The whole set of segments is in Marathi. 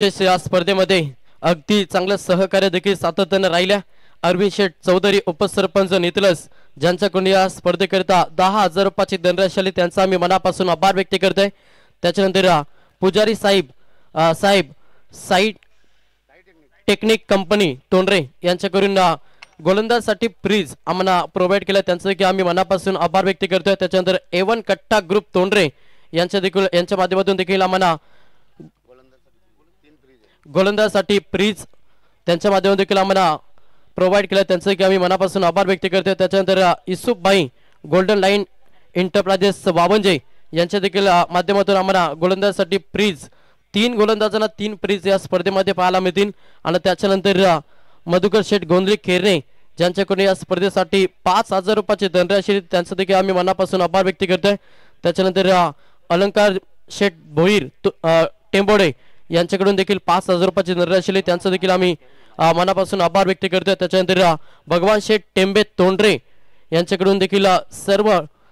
या स्पर्धेमध्ये अगदी चांगलं सहकार्य देखील सातत्याने राहिल्या। अरविंद शेठ चौधरी उपसरपंच नितलस ज्यांच्याकडून या स्पर्धेकरिता 10,000 रुपयाची धनराशी आली त्यांचा आम्ही मनापासून आभार व्यक्त करतोय। त्याच्यानंतर पुजारी साहेब साईड टेक्निक कंपनी तोंडरे यांच्याकडून गोलंदाजसाठी प्रीज आम्हाला प्रोव्हाइड केला त्यांचं की आम्ही मनापासून आभार व्यक्त करतोय। त्याच्यानंतर A1 कट्टा ग्रुप तोंडरे यांच्या माध्यमातून देखील आम्हाला गोलंदाजसाठी प्रीज त्यांच्या माध्यमातून देखील आम्हाला प्रोव्हाइड केला त्यांचं की आम्ही मनापासून आभार व्यक्त करतोय। त्याच्यानंतर युसुफभाई गोल्डन लाईन एंटरप्राइजेस वावंजे यांच्या देखील माध्यमातून आम्हाला गोलंदाजसाठी प्रीज 3 गोलंदाजांना 3 प्रीज या स्पर्धेमध्ये पाहायला मिळतील। आणि त्याच्यानंतर मधुकर शेठ गोंधळी खेरणे ज्यांच्याकडून या स्पर्धेसाठी 5,000 रुपयाची धनराशी त्यांचं देखील आम्ही मनापासून आभार व्यक्त करतोय। त्याच्यानंतर अलंकार शेठ भोईर टेंबोडे यांच्याकडून देखील 5,000 रुपयाची धनराशी त्यांचं देखील आम्ही मनापासून आभार व्यक्त करतोय। त्याच्यानंतर भगवान शेठ टेंबे तोंडरे यांच्याकडून देखील सर्व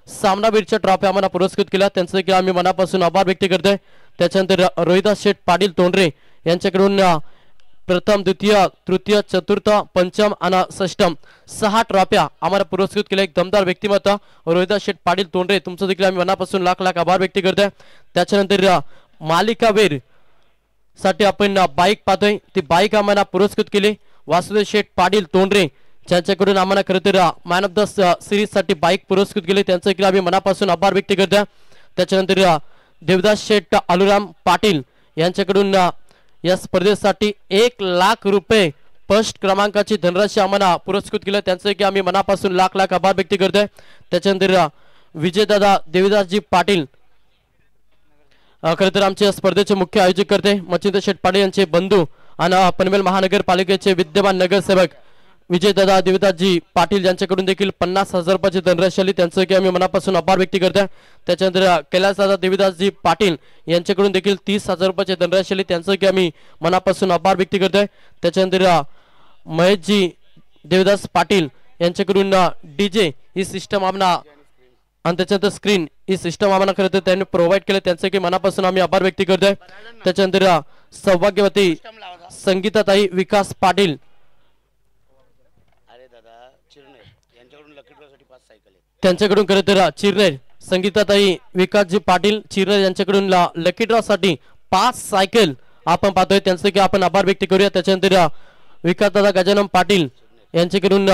सामनावीरच्या ट्रॉफी आम्हाला पुरस्कृत केला त्यांचं देखील आम्ही मनापासून आभार व्यक्त करतोय। त्याच्यानंतर रोहिदास शेठ पाटील तोंडरे यांच्याकडून प्रथम द्वितीय तृतीय चतुर्थ पंचम आणि षष्टम 6 ट्रॉफ्या आम्हाला पुरस्कृत केल्या। एक दमदार व्यक्तिमत्व रोहिदास शेठ पाटील तोंडरे तुमचं देखील आम्ही मनापासून लाख आभार व्यक्त करतोय। त्याच्यानंतर मालिकावीर साठी आपण बाईक पाहतोय ती बाईक आम्हाला पुरस्कृत केली वासुदेव शेठ पाटील तोंडरे ज्यांच्याकडून आम्हाला खरं तर मॅन ऑफ द सिरीज साठी बाईक पुरस्कृत केले त्यांचं देखील आम्ही मनापासून आभार व्यक्त करतोय। त्याच्यानंतर देवदास शेठ आलूराम पाटील यांच्याकडून या स्पर्धेसाठी 1,00,000 रुपये फर्स्ट क्रमांकाची धनराशी आम्हाला पुरस्कृत केलं त्यांचं की आम्ही मनापासून लाख आभार व्यक्त करतोय। त्याच्यानंतर विजयदादा देवीदासजी पाटील खरं तर आमच्या स्पर्धेचे मुख्य आयोजक करते मच्छिंद्र शेठ पाटील यांचे बंधू आणि पनवेल महानगरपालिकेचे विद्यमान नगरसेवक विजयदादा देवीदासजी पाटील यांच्याकडून देखील 50,000 रुपयाची धनराशी आली त्यांचं की आम्ही मनापासून आभार व्यक्त करतोय। त्याच्यानंतर कैलासदादा देवीदासजी पाटील यांच्याकडून देखील 30,000 रुपयाची धनराशी आली त्यांचं की आम्ही मनापासून आभार व्यक्त करतोय। त्याच्यानंतर महेशजी देवीदास पाटील यांच्याकडून DJ ही सिस्टम आम्हाला आणि त्याच्यानंतर स्क्रीन ही सिस्टम आम्हाला खरं तर त्यांनी प्रोव्हाइड केलं त्यांचं की मनापासून आम्ही आभार व्यक्त करतोय। त्याच्यानंतर सौभाग्यवती संगीताताई विकास पाटील त्यांच्याकडून खरं तर चिरनेर संगीताताई विकासजी पाटील चिरनेर यांच्याकडून लकी ड्रॉ साठी 5 सायकल आपण पाहतोय त्यांचं की आपण आभार व्यक्त करूया। त्याच्यानंतर विकासदादा गजानन पाटील यांच्याकडून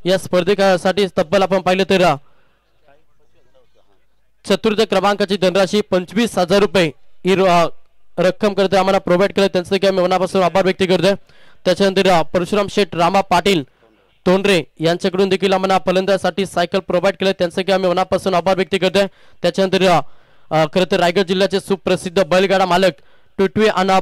या स्पर्धेसाठी तब्बल आपण पाहिलं तर चतुर्थ क्रमांकाची धनराशी 25,000 रुपये ही रक्कम करते आम्हाला प्रोव्हाइड केलं त्यांचं की आम्ही मनापासून आभार व्यक्त करतोय। त्याच्यानंतर परशुराम शेठ रामा पाटील तोंडरे यांच्याकडून देखील आम्हाला फलंदाजासाठी सायकल प्रोव्हाइड केलं त्यांचं की आम्ही मनापासून आभार व्यक्त करतोय। त्याच्यानंतर खरं तर रायगड जिल्ह्याचे सुप्रसिद्ध बैलगाडा मालक टुटवे आणि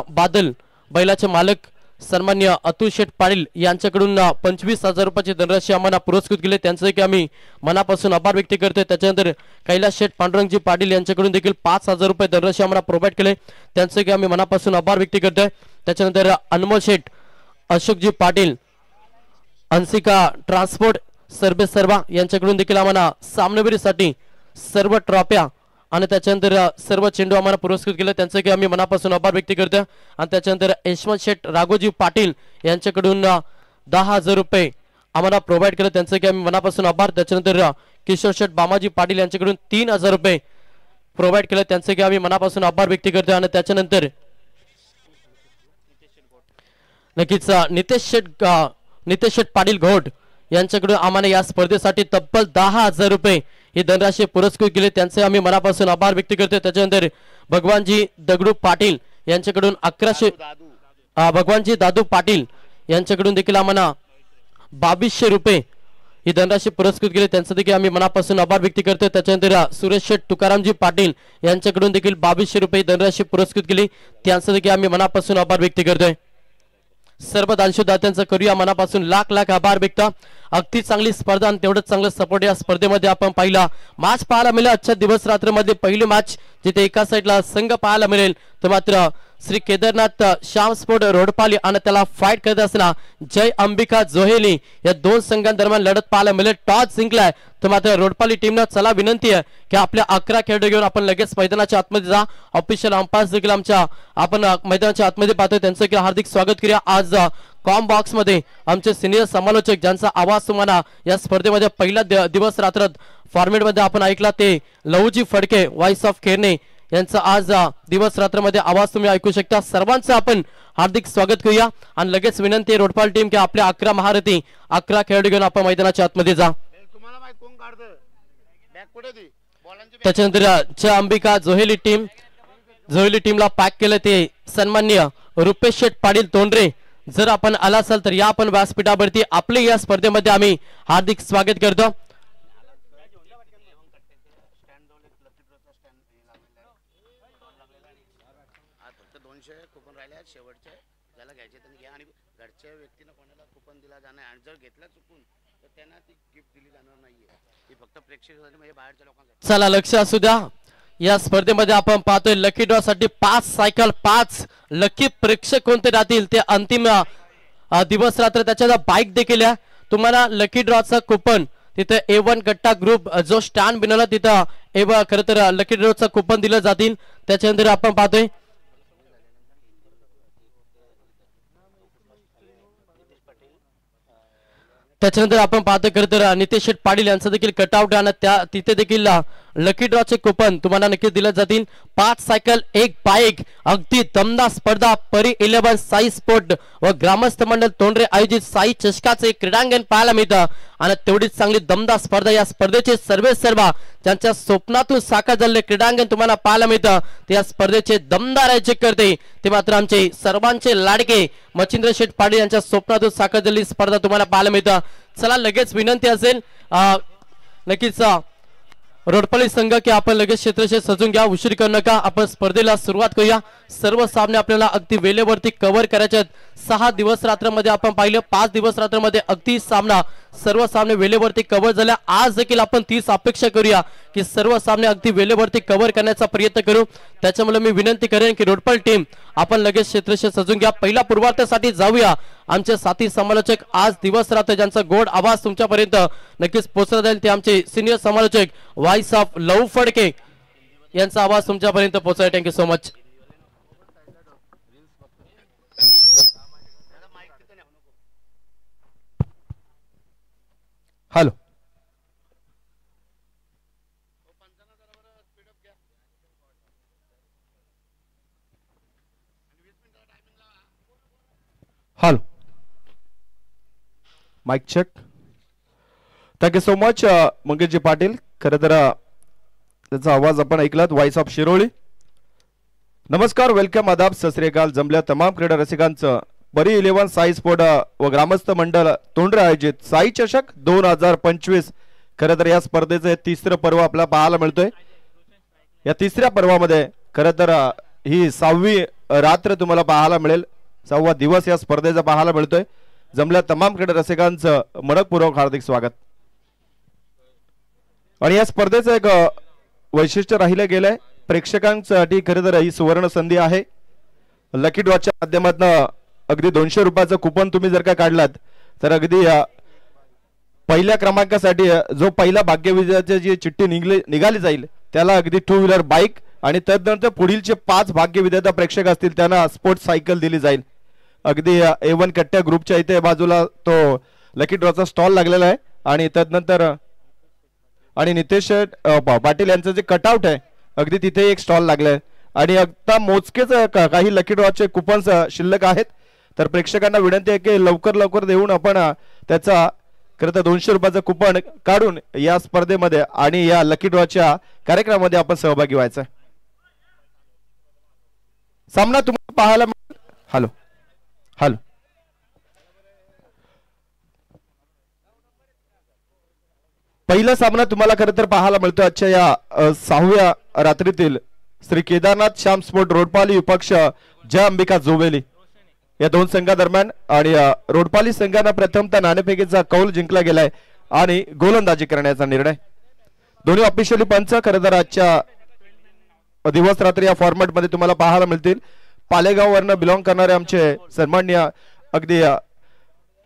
बादल बैलाचे मालक सन्मान्य अतुल शेठ पाटील यांच्याकडून 25,000 रुपयाची धनराशी आम्हाला पुरस्कृत केले त्यांचं की आम्ही मनापासून आभार व्यक्त करतोय। त्याच्यानंतर कैलास शेठ पांडुरंगजी पाटील यांच्याकडून देखील 5,000 रुपये धनराशी आम्हाला प्रोव्हाइड केले त्यांचं की आम्ही मनापासून आभार व्यक्त करतोय। त्याच्यानंतर अनमोल शेठ अशोकजी पाटील अंसिका ट्रान्सपोर्ट सर्वा यांच्याकडून देखील आम्हाला सामनावीरसाठी सर्व ट्रॉफ्या आणि त्याच्यानंतर सर्व चेंडू आम्हाला पुरस्कृत केले त्यांचं की आम्ही मनापासून आभार व्यक्त करतोय। आणि त्याच्यानंतर यशवंत शेठ राघोजी पाटील यांच्याकडून 10,000 रुपये आम्हाला प्रोव्हाइड केलं त्यांचं की आम्ही मनापासून आभार। त्याच्यानंतर किशोर शेठ बामाजी पाटील यांच्याकडून 3,000 रुपये प्रोव्हाइड केलं त्यांचं की आम्ही मनापासून आभार व्यक्त करतोय। आणि त्याच्यानंतर नक्कीच नितेश शेठ पाटील घोट यांच्याकडून आम्हाला या स्पर्धेसाठी तब्बल 10,000 रुपये ही धनराशी पुरस्कृत केले त्यांचे आम्ही मनापासून आभार व्यक्त करतोय। त्याच्यानंतर भगवानजी दगडू पाटील यांच्याकडून 1100 भगवानजी दादू पाटील यांच्याकडून देखील आम्हाला 2200 रुपये ही धनराशी पुरस्कृत केले त्यांचं देखील आम्ही मनापासून आभार व्यक्त करतोय। त्याच्यानंतर सुरेश शेठ तुकारामजी पाटील यांच्याकडून देखील 2200 रुपये धनराशी पुरस्कृत केली त्यांचं देखील आम्ही मनापासून आभार व्यक्त करतोय। सर्व दानशूदात्यांचं करूया मनापासून लाख आभार व्यक्त। अगदी चांगली स्पर्धा आणि तेवढंच चांगलं सपोर्ट या स्पर्धेमध्ये आपण पाहिला मॅच पाहायला मिळेल। आजच्या दिवस रात्र मध्ये पहिली मॅच जिथे एका साईडला संघ पाहायला मिळेल तर मात्र श्री केदारनाथ श्याम स्पोर्ट रोडपाली आणि त्याला फाईट करत असताना जय अंबिका जोहेली या दोन संघांदरम्यान लढत पाहायला मिळेल. टॉस जिंकलाय तर मात्र रोडपाली टीमनं चला विनंती आहे की आपल्या 11 खेळाडू घेऊन आपण लगेच मैदानाच्या आतमध्ये जा. ऑफिशियल अंपायर्स देखील आपण मैदानाच्या आतमध्ये पाहतोय त्यांचं देखील हार्दिक स्वागत करूया. आज कॉम बॉक्स मध्ये आमचे सिनियर समालोचक ज्यांचा आवाज तुम्हाला या स्पर्धेमध्ये पहिला दिवस रात्र फॉर्मेट मध्ये आपण ऐकला ते लवजी फडके व्हॉइस ऑफ केरने यांचा आज दिवस रात्र मध्ये आवाज तुम्ही ऐकू शकता. सर्वांचं आपण हार्दिक स्वागत करूया आणि लगेच विनंती आहे रोडपाल टीम की आपल्या 11 महारथी 11 खेळाडू घेऊन आपण मैदानाच्या आतमध्ये जा. त्याच्यानंतर जय अंबिका जोहेली टीमला पॅक केलं ते सन्माननीय रुपेश शेठ पाटील तोंडरे. जर आपण आला असाल तर या आपण व्यासपीठावरती आपले या स्पर्धेमध्ये आम्ही हार्दिक स्वागत करतो. चला लक्ष असू द्या. या स्पर्धेमध्ये आपण पाहतोय लकी ड्रॉ साठी 5 सायकल 5 लकी प्रेक्षक कोणते राहतील ते अंतिम दिवस रात्र त्याच्या बाईक देखील आहे. तुम्हाला लकी ड्रॉचा कुपन तिथे A1 गट्टा ग्रुप जो स्टँड बनवला तिथं खरं तर लकी ड्रॉचा कुपन दिलं जातील. त्याच्यानंतर आपण पाहतोय खरं तर नितेश शेठ पाटील यांचं देखील कटआउट आणि त्या तिथे देखील लकी ड्रॉचे कुपन तुम्हाला नक्की दिले जातील. 5 सायकल 1 बाईक अगदी दमदार स्पर्धा परी 11 साई स्पोर्ट व ग्रामस्थ मंडळ तोंडरे आयोजित साई चषकाचे क्रीडांगण पाहायला मिळतं आणि तेवढीच चांगली दमदार स्पर्धा. या स्पर्धेचे सर्व ज्यांच्या स्वप्नातून साकार झालेले क्रीडांगण तुम्हाला पाहायला मिळतं ते या स्पर्धेचे दमदार आयोजक करते ते मात्र आमचे सर्वांचे लाडके मच्छिंद्र शेठ पाटील यांच्या स्वप्नातून साकार झालेली स्पर्धा तुम्हाला पाहायला मिळतं. चला लगेच विनंती असेल नक्कीच रोडपाली संघ की आपण लगेच क्षेत्रशे सजून घ्या. उशीर करू नका. आपण स्पर्धेला सुरुवात करूया. सर्व सामने आपल्याला अगदी वेळेवरती कव्हर करायचे आहेत. 6 दिवस रात्रमध्ये आपण पाहिलं 5 दिवस रात्रमध्ये अगदी सर्व सामने वेळेवरती कव्हर झाल्या. आज देखील आपण 30 अपेक्षा करूया की सर्व सामने अगदी वेळेवरती कव्हर करण्याचा प्रयत्न करू. त्याच्यामुळे मी विनंती करेन की रोडपाल टीम आपण लगेच क्षेत्रशे सजून घ्या. पहिल्या पूर्वार्धासाठी जाऊया. आमचे साथी समालोचक आज दिवस रात्र ज्यांचा गोड आवाज तुमच्यापर्यंत नक्कीच पोहोचला जाईल ते आमचे सिनियर समालोचक व्हॉइस ऑफ लव फडके यांचा आवाज तुमच्यापर्यंत पोहोचला. Thank you so much. Hello hello mic check. Thank you so much मंगेशजी पाटील. खरं तर त्याचा आवाज आपण ऐकलात व्हॉइस ऑफ शिरोळी. नमस्कार, वेलकम, आदाब, सत श्री अकाल. जमल्या तमाम क्रीडा रसिकांचं परी 11 साई स्पोर्ट व ग्रामस्थ मंडळ तोंडरे आयोजित साई चषक 2025 खरं तर या स्पर्धेचं 3रं पर्व आपल्याला पाहायला मिळतोय. या 3ऱ्या पर्वामध्ये खरं तर ही 6वी रात्र तुम्हाला पाहायला मिळेल. 6वा दिवस या स्पर्धेचा पाहायला मिळतोय. जमल्या तमाम क्रीडा रसिकांचं मनपूर्वक हार्दिक स्वागत. आणि या स्पर्धेचं एक वैशिष्ट्य राहिलं गेलंय प्रेक्षकांसाठी. खरं तर ही सुवर्ण संधी आहे. लकी ड्रॉच्या माध्यमातून अगदी 200 रुपयाचं कुपन तुम्ही जर का काढलात तर अगदी पहिल्या क्रमांकासाठी जो पहिला भाग्यविजेत्याची जी चिठ्ठी निघाली जाईल त्याला अगदी 2 व्हीलर बाईक आणि त्यानंतर पुढीलचे 5 भाग्यविजेता प्रेक्षक असतील त्यांना स्पोर्ट्स सायकल दिली जाईल. अगदी A1 कट्ट्या ग्रुपच्या इथे बाजूला तो लकी ड्रॉचा स्टॉल लागलेला आहे आणि त्यानंतर आणि नितेश पाटील यांचं जे कटआउट आहे अगदी तिथे एक स्टॉल लागलाय आणि आता मोजकेच काही लकी ड्रॉचे कुपन्स शिल्लक आहेत. तर प्रेक्षकांना विनंती आहे की लवकर देऊन आपण त्याचा खरं तर 200 रुपयाचं कुपन काढून या स्पर्धेमध्ये आणि या लकी ड्रॉच्या कार्यक्रमामध्ये आपण सहभागी व्हायचं. सामना तुम्हाला पाहायला मिळेल. हॅलो हॅलो पहिला सामना तुम्हाला खरं तर पाहायला मिळतो आजच्या या 6व्या रात्रीतील श्री केदारनाथ श्याम स्पोर्ट रोडपाली विपक्ष जय अंबिका जोवेली या 2 संघादरम्यान. आणि रोडपाली संघाने प्रथमतः नाणेफेकीचा कौल जिंकला गेलाय आणि गोलंदाजी करण्याचा निर्णय. दोन्ही ऑफिशियली पंच खरं तर आजच्या दिवस रात्री या फॉर्मॅट मध्ये तुम्हाला पाहायला मिळतील. पालेगाव वरनं बिलॉंग करणारे आमचे सन्माननीय अगदी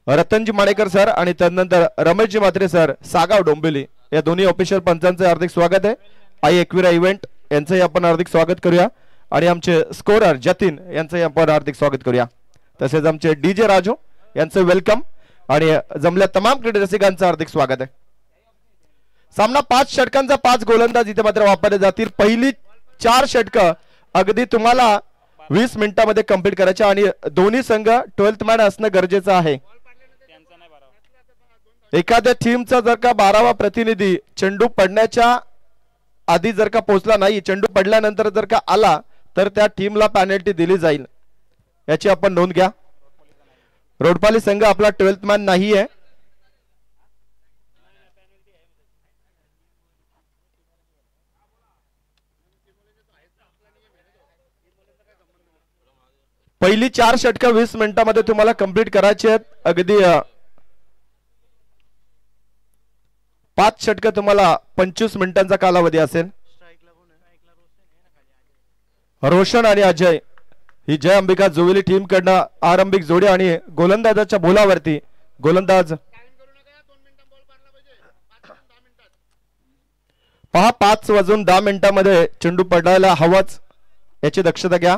रतनजी माणेकर सर आणि त्यानंतर रमेशजी म्हात्रे सर सागाव डोंबिवली या दोन्ही ऑफिशियल पंचांचे हार्दिक स्वागत आहे. आई एकविरा इव्हेंट यांचंही आपण हार्दिक स्वागत करूया आणि आमचे स्कोरर जतीन यांचंही आपण हार्दिक स्वागत करूया. तसेच आमचे DJ राजू यांचं वेलकम आणि जमल्या तमाम क्रीडा रसिकांचं हार्दिक स्वागत आहे. सामना 5 षटकांचा 5 गोलंदाज इथे मात्र वापरले जातील. पहिली 4 षटकं अगदी तुम्हाला 20 मिनिटांमध्ये कंप्लीट करायचे आणि दोन्ही संघ 12th मॅन असणं गरजेचं आहे. एखाद्या टीमचा जर का 12वा प्रतिनिधी चेंडू पडण्याच्या आधी जर का पोहोचला नाही, चेंडू पडल्यानंतर जर का आला तर त्या टीमला पेनल्टी दिली जाईल, याची आपण नोंद घ्या. रोडपाली संघ आपला 12th मॅन नाही आहे. पहिली 4 षटकं 20 मिनिटांमध्ये तुम्हाला कंप्लीट करायची आहेत. अगदी 5 षटकं तुम्हाला 25 मिनिटांचा कालावधी असेल. रोशन आणि अजय ही जय अंबिका जोविली टीम कडनं आरंभिक जोडी आणि गोलंदाजाच्या बोलावरती गोलंदाज पहा 5 वाजून 10 मिनिटांमध्ये चेंडू पडायला हवाच, याची दक्षता घ्या.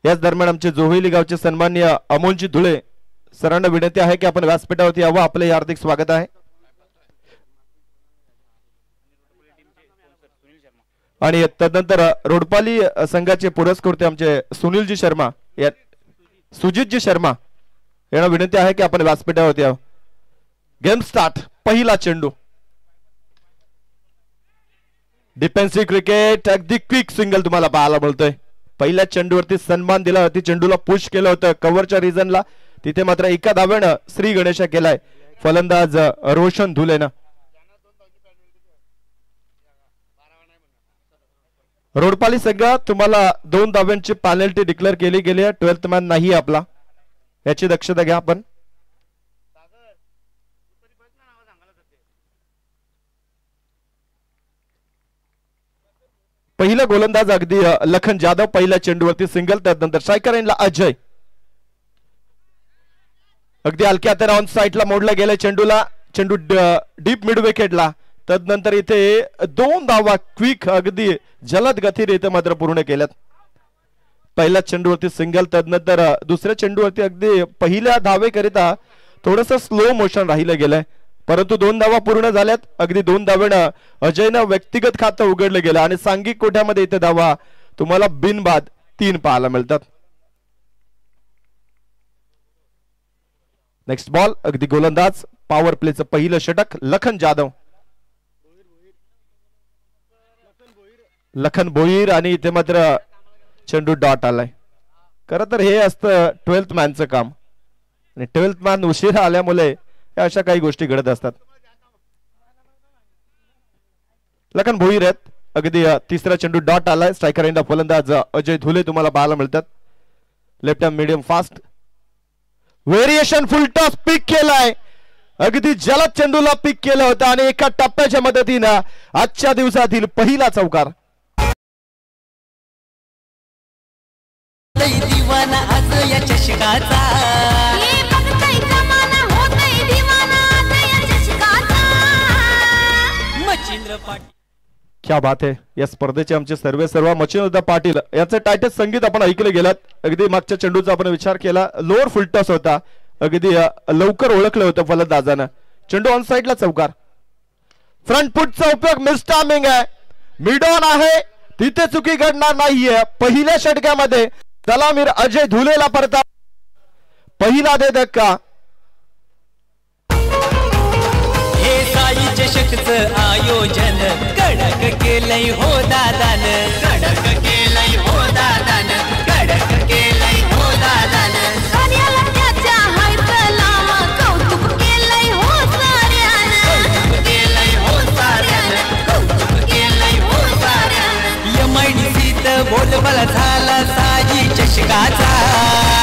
याच दरम्यान आमचे जोहिली गावचे सन्माननीय अमोलजी धुळे सरांना विनंती आहे की आपण व्यासपीठावरती यावं. आपले हार्दिक स्वागत आहे. आणि तदनंतर रोडपाली संघाचे पुरस्कृते आमचे सुनीलजी शर्मा सुजितजी शर्मा यांना विनंती आहे की आपण व्यासपीठावरती यावं. Game start. पहिला चेंडू डिफेन्सिव्ह क्रिकेट, अगदी क्विक सिंगल तुम्हाला पाहायला मिळतोय. पहिल्या चेंडूवरती सन्मान दिला होती, चेंडूला पुश केलं होतं कव्हरच्या रिजनला, तिथे मात्र एका धावेनं श्री गणेशा केलाय फलंदाज रोशन धुलेनं. रोडपाली संघ तुम्हाला 2 धाव्यांची पेनल्टी डिक्लेअर केली गेली आहे. 12th मॅन नाही आपला, याची दक्षता घ्या आपण. पहिला गोलंदाज अगदी लखन जाधव पहिल्या चेंडूवरती सिंगल. त्यानंतर स्ट्रायकर एंडला अजय अगदी हलक्या हाताने ऑन साइडला मोडला गेला चेंडूला, चेंडू डीप मिड विकेटला. तदनंतर इथे 2 धावा क्विक अगदी जलद गतीने इथे मात्र पूर्ण केल्यात. पहिल्या चेंडूवरती सिंगल, तदनंतर दुसऱ्या चेंडूवरती अगदी पहिल्या धावेकरिता थोडस स्लो मोशन राहिलं गेलंय, परंतु 2 धावा पूर्ण झाल्यात. अगदी 2 धावेनं अजयनं व्यक्तिगत खातं उघडलं गेलं आणि सांघिक कोट्यामध्ये इथे धावा तुम्हाला बिनबाद 3 पाहायला मिळतात. नेक्स्ट बॉल अगदी गोलंदाज पॉवर प्लेचं पहिलं षटक लखन जाधव, लखन भोईर आणि इथे मात्र चेंडू डॉट आलाय. खरं तर हे असतं 12th मॅनचं काम आणि 12th मॅन उशिरा आल्यामुळे अशा काही गोष्टी घडत असतात. लखन भोईर आहेत. अगदी तिसरा चेंडू डॉट आलाय. स्ट्रायकर एंड फलंदाज अजय धुले तुम्हाला पाहायला मिळतात. Left hand medium fast variation full toss pick केलाय. अगदी जलद चेंडूला पिक केलं होतं आणि एका टप्प्याच्या मदतीनं आजच्या दिवसातील पहिला चौकार. दिवाना आज या चषकाचा मच्छिंद्र पाटील. क्या बात है. या स्पर्धेचे आमचे सर्व मच्छिंद्र पाटील याचं टायटल संगीत आपण ऐकलं गेलात. अगदी मागच्या चेंडूचा आपण विचार केला, लोअर फुल टॉस होता, अगदी लवकर ओळखलं होतं फलंदाजानं. चेंडू ऑन साइडला चौकार. फ्रंट फुटचा उपयोग मिस टायमिंग आहे, मिड ऑन आहे, तिथे चुकी घडणार नाहीये. पहिल्या षटकामध्ये सलामीर अजय धुलेला परता पहिला दे धक्का. हे साई चषकचं आयोजन कडक केलंय हो दादान, कडक केलंय हो दादान, कडक केलंय हो दादान. कार्याला त्याच्या हैतलाम कौतुक केलंय हो साऱ्यानं, कौतुक केलंय हो साऱ्यानं, कौतुक केलंय हो साऱ्यानं. यमडीसीत बोलबाला झाला साई चषकाचा.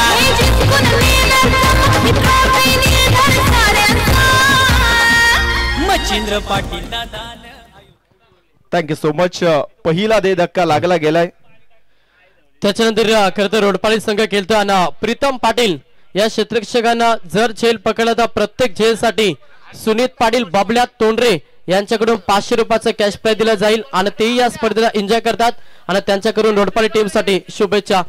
हे जिंकून नेलं ट्रॉफी निर्धार साऱ्यांचा. मच्छिंद्र पाटील दादा. Thank you so much. पहिला दे धक्का लागला गेलाय. त्याच्यानंतर खरं तर रोडपाली संघ खेळतो आणि प्रीतम पाटील या क्षेत्ररक्षकांना जर झेल पकडला तर प्रत्येक झेलसाठी सुनीत पाटील बाबल्या तोंडरे यांच्याकडून 500 रुपयाचं कॅश प्राइज दिलं जाईल आणि तेही या स्पर्धेला एन्जॉय करतात आणि त्यांच्याकडून रोडपाली टीम साठी शुभेच्छा.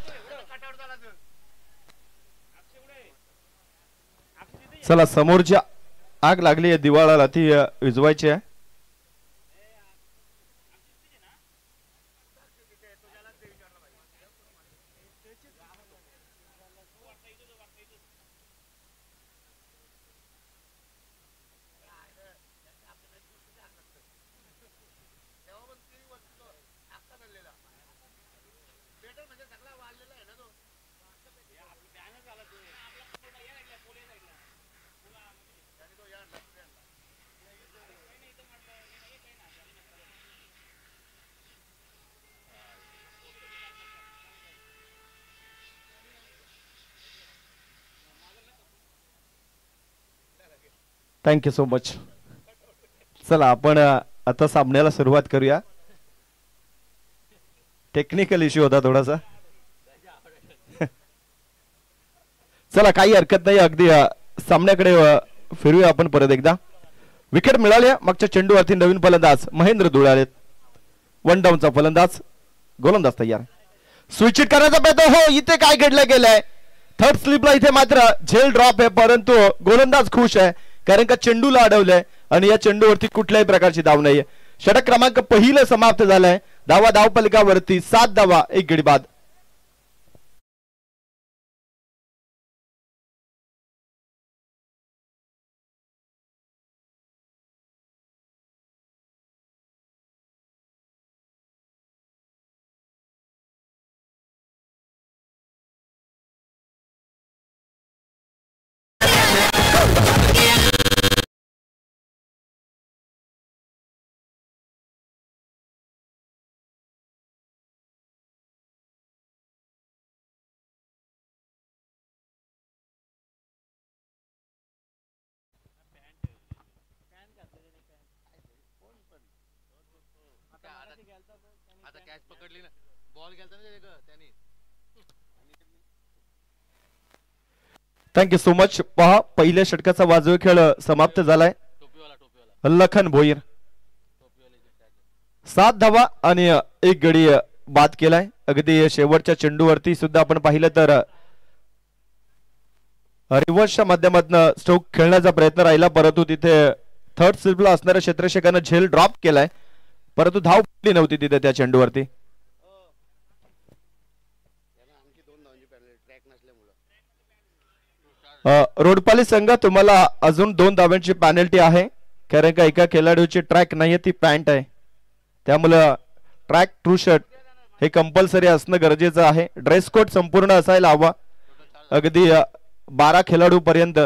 चला समोरच्या आग लागली आहे दिवाळाला ती विझवायची आहे. Thank you so much. चला आपण आता सामन्याला सुरुवात करूया. टेक्निकल इश्यू होता थोडासा. चला काही हरकत नाही. अगदी सामन्याकडे फिरूया आपण परत एकदा. विकेट मिळाली. मागच्या चेंडूवरती नवीन फलंदाज महेंद्र धुळाले. 1 डाऊनचा फलंदाज. गोलंदाज तयार. स्विच इट करण्याचा प्रयत्न. हो इथे काय घडलं गेलंय. थर्ड स्लिपला इथे मात्र झेल ड्रॉप आहे परंतु गोलंदाज खुश आहे कारण का चेंडूला अडवलंय आणि या चेंडूवरती कुठल्याही प्रकारची धाव नाहीये. षटक क्रमांक पहिलं समाप्त झालंय. धावा धावफलकावरती 7 धावा 1 गडी बाद. Thank you so much. पहा पहिल्या षटकाचा वाजवी खेळ समाप्त झालाय. लखन भोईर 7 धावा आणि 1 गडी बाद केलाय. अगदी शेवटच्या चेंडूवरती सुद्धा आपण पाहिलं तर रिव्हर्सच्या माध्यमातून स्ट्रोक खेळण्याचा प्रयत्न राहिला परंतु तिथे थर्ड स्लिपला असणाऱ्या क्षेत्ररक्षकानं झेल ड्रॉप केलाय परंतु धाव पडली नव्हती तिथे त्या चेंडूवरती. रोडपाली संघ तुम्हाला अजून 2 धावांची पॅनल्टी आहे कारण का एका खेळाडूची ट्रॅक नाहीये ती पॅन्ट आहे त्यामुळे ट्रॅक ट्रू शर्ट हे कंपल्सरी असणं गरजेचं आहे. ड्रेस कोड संपूर्ण असायला हवा अगदी 12 खेळाडू पर्यंत.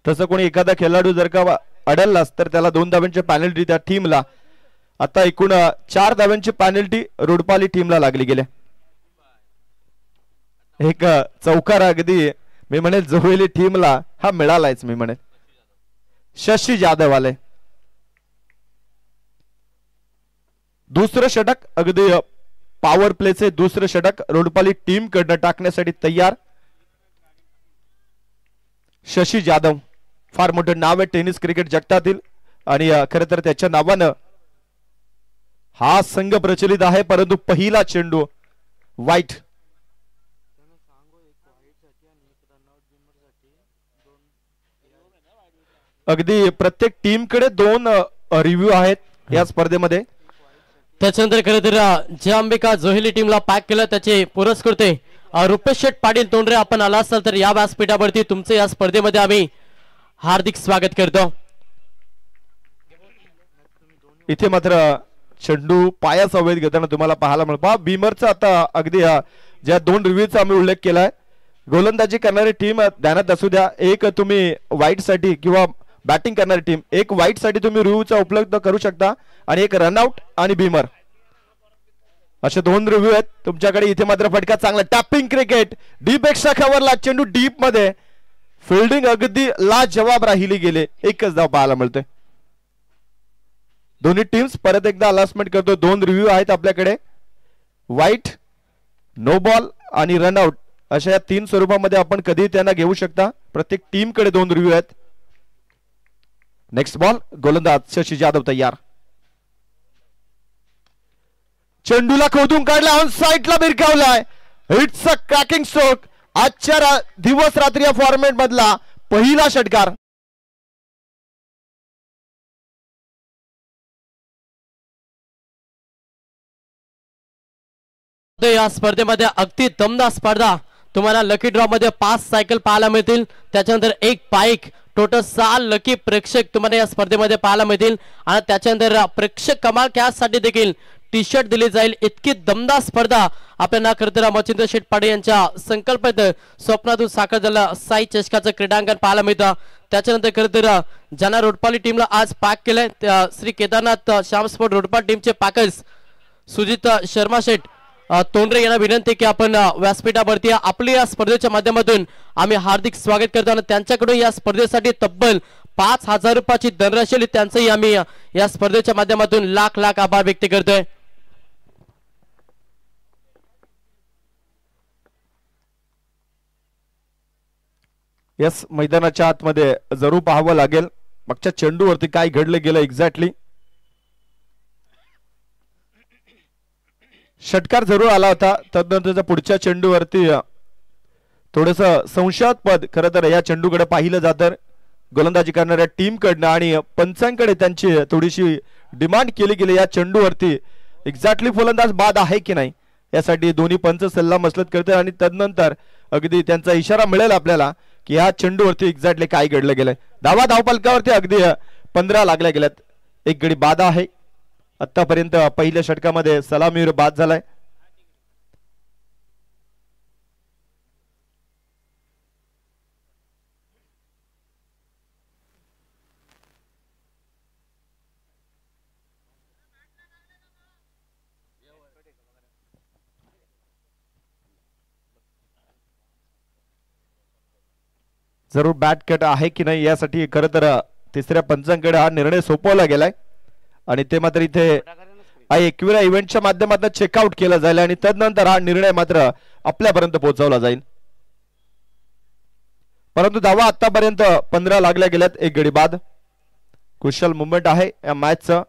तसं कोणी एखादा खेळाडू जर का अडललास तर त्याला 2 धावांची पॅनल्टी त्या टीमला. आता एकूण 4 धावांची पॅनल्टी रोडपाली टीमला लागली गेल्या. एक चौकार अगदी मी म्हणेल जोहेली टीमला हा मिळालायच. मी म्हणेल शशी जाधव आले. दुसरं षटक अगदी पॉवर प्लेचे दुसरं षटक रोडपाली टीम कडनं टाकण्यासाठी तयार. शशी जाधव फार मोठं नाव आहे टेनिस क्रिकेट जगतातील आणि खरं तर त्याच्या नावानं हा संघ प्रचलित आहे परंतु पहिला चेंडू वाईट. अगदी प्रत्येक टीम कडे 2 रिव्ह्यू आहेत या स्पर्धेमध्ये. त्याच्यानंतर खरं तर ज्या अंबिका जोहेली टीमला पॅक केलं त्याचे पुरस्कृते रुपेश शेठ पाटील तोंडरे आपण आला असाल तर या व्यासपीठावरती तुमचे या स्पर्धेमध्ये आम्ही हार्दिक स्वागत करतो. इथे मात्र चेंडू पायाचा वेध घेताना तुम्हाला पाहायला मिळतो. बीमरचा आता अगदी ज्या 2 रिव्ह्यूचा आम्ही उल्लेख केलाय गोलंदाजी करणारी टीम ध्यानात असू द्या. एक तुम्ही वाईट साठी किंवा बॅटिंग करणारी टीम एक वाईट साठी तुम्ही रिव्ह्यूचा उपलब्ध करू शकता आणि एक रनआउट आणि बीमर असे 2 रिव्ह्यू आहेत तुमच्याकडे. इथे मात्र फटका चांगला टॅपिंग क्रिकेट डीप एक्स्ट्रा कव्हरला चेंडू डीप मध्ये फिल्डिंग अगदी लाजवाब राहिली गेले. एकच धाव पाहायला मिळते. दोन्ही टीम्स परत एकदा अनाउन्समेंट करतो. 2 रिव्ह्यू आहेत आपल्याकडे. वाईट, नो बॉल आणि रनआउट अशा या 3 स्वरूपामध्ये आपण कधी त्यांना घेऊ शकता. प्रत्येक टीम कडे 2 रिव्ह्यू आहेत. नेक्स्ट बॉल, गोलंदाज शशी जाधव तयार. चेंडूला खोदून काढला, ऑन साइडला भिरकावलाय. It's a cracking stroke. आजच्या दिवस रात्री या फॉर्मॅट मधला पहिला षटकार. या स्पर्धेमध्ये अगदी दमदार स्पर्धा. तुम्हाला लकी ड्रॉ मध्ये 5 सायकल पाहायला मिळतील. त्याच्यानंतर 1 बाईक. टोटल 6 लकी प्रेक्षक तुम्हाला या स्पर्धेमध्ये पाहायला मिळतील. आणि त्याच्यानंतर प्रेक्षक कमाल कॅशसाठी देखील टी शर्ट दिली जाईल. इतकी दमदार स्पर्धा आपल्याला खरंतर मच्छिंद्र शेठ पाडे यांच्या संकल्पित स्वप्नातून साकार झालं साई चषकाचं क्रीडांगण पाहायला मिळतं. त्याच्यानंतर खरंतर ज्यांना रोडपाली टीमला आज पॅक केलंय श्री केदारनाथ श्याम स्पोर्ट रोडपाल टीमचे पॅकर्स सुजित शर्मा शेठ तोंडरे यांना विनंती की आपण व्यासपीठावरती आपली या स्पर्धेच्या माध्यमातून आम्ही हार्दिक स्वागत करतो. आणि त्यांच्याकडून या स्पर्धेसाठी तब्बल 5,000 रुपयाची धनराशी त्यांचंही आम्ही या स्पर्धेच्या माध्यमातून लाख लाख आभार व्यक्त करतोय. यस, मैदानाच्या आतमध्ये जरूर पाहावं लागेल मागच्या चेंडूवरती काय घडलं गेलं एक्झॅक्टली. षटकार जरूर आला होता. तदनंतरच्या पुढच्या चेंडूवरती थोडस संशयास्पद खरं तर या चेंडूकडे पाहिलं जातं गोलंदाजी करणाऱ्या टीम कडनं. आणि पंचांकडे त्यांची थोडीशी डिमांड केली गेली या चेंडूवरती एक्झॅक्टली फलंदाज बाद आहे की नाही यासाठी दोन्ही पंच सल्ला मसलत करते. आणि तदनंतर अगदी त्यांचा इशारा मिळेल आपल्याला की या चेंडूवरती एक्झॅक्टली काय घडलं गेलंय. धावपलकावरती अगदी 15 लागल्या गेल्यात. 1 गडी बाद आहे. आतापर्यंत पहिल्या षटकामध्ये सलामीवर बाद झालाय. जरूर बॅट कट आहे की नाही यासाठी खरं तर तिसऱ्या पंचांकडे हा निर्णय सोपवला गेलाय. आणि ते मात्र इथे एकविरा इव्हेंटच्या माध्यमातून चेकआउट केला जाईल. आणि तदनंतर हा निर्णय मात्र आपल्यापर्यंत पोहोचवला जाईल. परंतु धावा आतापर्यंत 15 लागल्या गेल्यात. 1 गडी बाद. क्रुशियल मुवमेंट आहे या मॅचचं.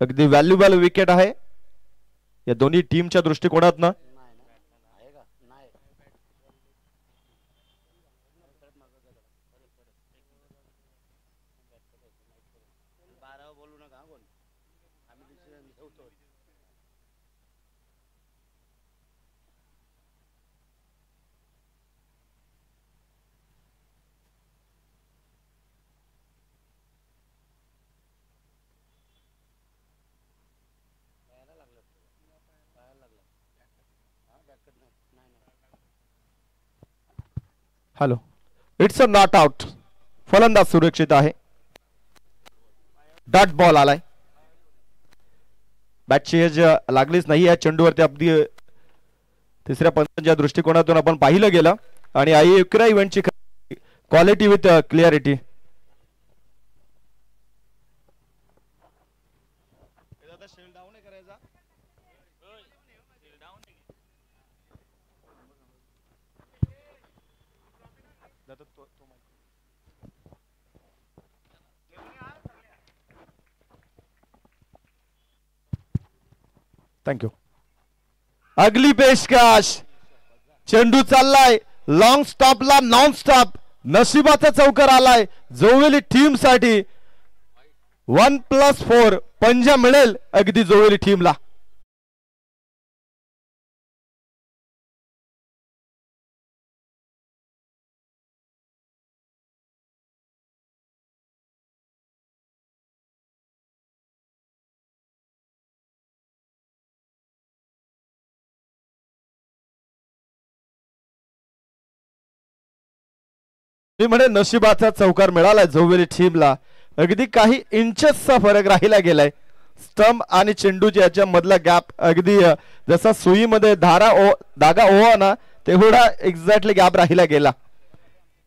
अगदी व्हॅल्युएबल विकेट आहे या दोन्ही टीमच्या दृष्टिकोनातनं. Hello, it's a not out. फलंदाज सुरक्षित आहे. डॉट बॉल आलाय. बॅटची एज लागलीच नाही या चेंडूवरती. अगदी तिसऱ्या पंचांच्या दृष्टिकोनातून आपण पाहिलं गेलं. आणि एकविरा इव्हेंटची क्वालिटी विथ क्लिअरिटी. थँक्यू. अगली पेशकश. चेंडू चाललाय लॉंग स्टॉपला नॉन स्टॉप. नशिबाचा चौकार आलाय जोवेली टीम साठी. 1+4 पंजा मिळेल अगदी जोवेली टीमला. मी म्हणे नशिबाचा चौकार मिळालाय जोवेली टीमला. अगदी काही इंचेसचा फरक राहिला गेलाय. स्टंप आणि चेंडूच्या याच्या मधला गॅप अगदी जसा सुईमध्ये धागा ओवा ना तेवढा एक्झॅक्टली गॅप राहिला गेला.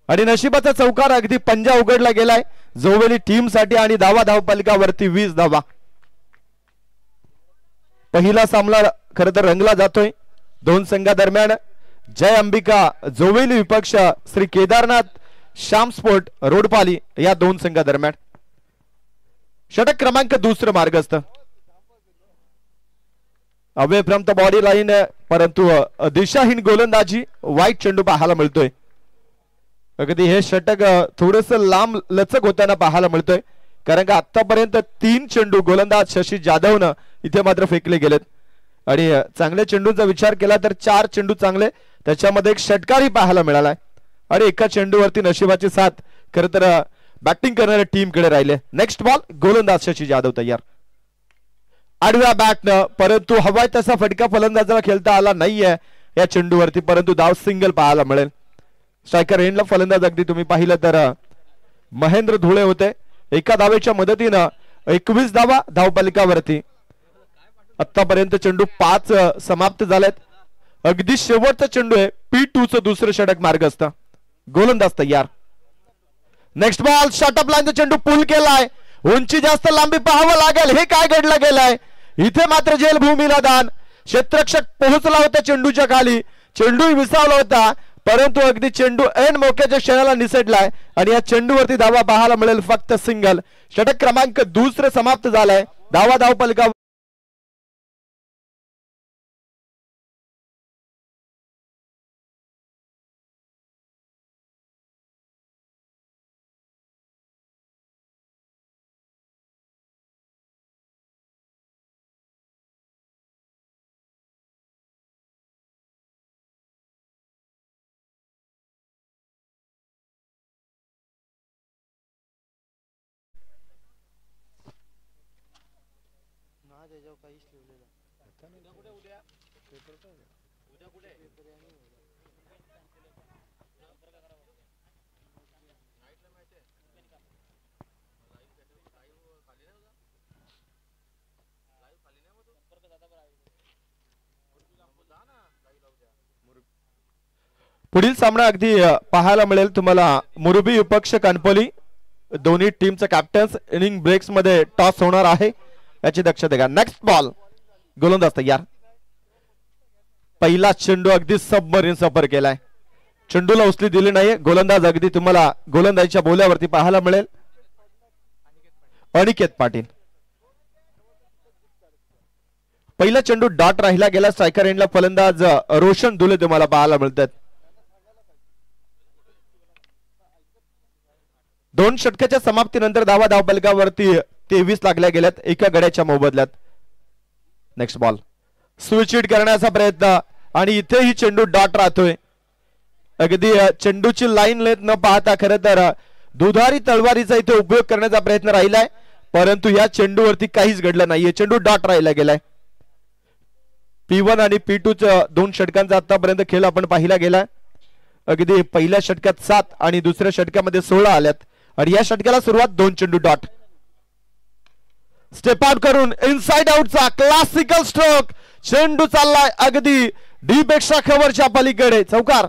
आणि नशिबाचा चौकार अगदी पंजा उघडला गेलाय जोवेली टीम साठी आणि धावपलिकावरती 20 धावा. पहिला सामना खरं तर रंगला जातोय दोन संघादरम्यान. जय अंबिका जोवेली विपक्ष श्री केदारनाथ श्याम स्पोर्ट रोडपाली या दोन संघादरम्यान. षटक क्रमांक दुसरं मार्गस्थ away from the body line, परंतु दिशाहीन गोलंदाजी वाईट चेंडू पाहायला मिळतोय. अगदी हे षटक थोडस लांब लचक होताना पाहायला मिळतोय कारण का आतापर्यंत 3 चेंडू गोलंदाज शशी जाधवनं इथे मात्र फेकले गेलेत आणि चांगल्या चेंडूंचा विचार केला तर 4 चेंडू चांगले, त्याच्यामध्ये एक षटकारही पाहायला मिळालाय आणि एका चेंडूवरती नशिबाची साथ खरं तर बॅटिंग करणाऱ्या टीम कडे राहिले. नेक्स्ट बॉल गोलंदाज शशी जाधव तयार आडव्या बॅटनं, परंतु हवाय तसा फटका फलंदाजाला खेळता आला नाहीये या चेंडूवरती, परंतु धाव सिंगल पाहायला मिळेल. स्ट्रायकर एंडला फलंदाज अगदी तुम्ही पाहिलं तर महेंद्र धुळे होते. एका धावेच्या मदतीनं 21 धावा धावपलिकावरती. आतापर्यंत चेंडू 5 समाप्त झालेत. अगदी शेवटचा चेंडू आहे P2 चं दुसरं षटक मार्गस्थ. गोलंदाज तयार. नेक्स्ट बॉल शॉर्टअप लाईनचा चेंडू पुल केलाय, उंची जास्त लांबी पाहावं लागेल. हे काय घडलं गेलंय इथे मात्र जेल भूमीला दान. क्षेत्ररक्षक पोहोचला होता चेंडूच्या खाली, चेंडूही विसावला होता, परंतु अगदी चेंडू ऐन मोक्याच्या क्षणाला निसटलाय आणि या चेंडूवरती धावा पाहायला मिळेल फक्त सिंगल. षटक क्रमांक दुसरं समाप्त झालाय. धावपलिका पुढील सामना अगदी पाहायला मिळेल तुम्हाला. मुरबी विपक्ष कानपोली, दोन्ही टीमचे कॅप्टन्स. इनिंग ब्रेक्स मध्ये टॉस होणार आहे याची दक्षता घ्या. नेक्स्ट बॉल गोलंदाज तयार. पहिला चेंडू अगदी सबमरीन सफर केलाय, चेंडूला उचली दिली नाही. गोलंदाज अगदी तुम्हाला गोलंदाजीच्या बोल्यावरती पाहायला मिळेल अनिकेत पाटील. पहिला चेंडू डॉट राहिला गेला. स्ट्रायकर एंडला फलंदाज रोशन दुले तुम्हाला पाहायला मिळतात. 2 षटकाच्या समाप्तीनंतर धावपलिकावरती 23 लागल्या गेल्यात एका गड्याच्या मोबदल्यात. नेक्स्ट बॉल स्विच हिट करण्याचा प्रयत्न आणि इथेही चेंडू डॉट राहतोय. अगदी चेंडूची लाईन लेत न पाहता खरं तर दुधारी तलवारीचा इथे उपयोग करण्याचा प्रयत्न राहिलाय, परंतु या चेंडूवरती काहीच घडलं नाहीये. चेंडू डॉट राहिला गेलाय. P1 आणि P2 च्या 2 षटकांचा आतापर्यंत खेळ आपण पाहिला गेलाय. अगदी पहिल्या षटकात 7 आणि दुसऱ्या षटकामध्ये 16 आल्यात आणि या षटकाला सुरुवात 2 चेंडू डॉट. स्टेप आउट करून इनसाइड आउटचा क्लासिकल स्ट्रोक. चेंडू चाललाय अगदी डी पेक्षा खबरच्या पलीकडे. चौकार.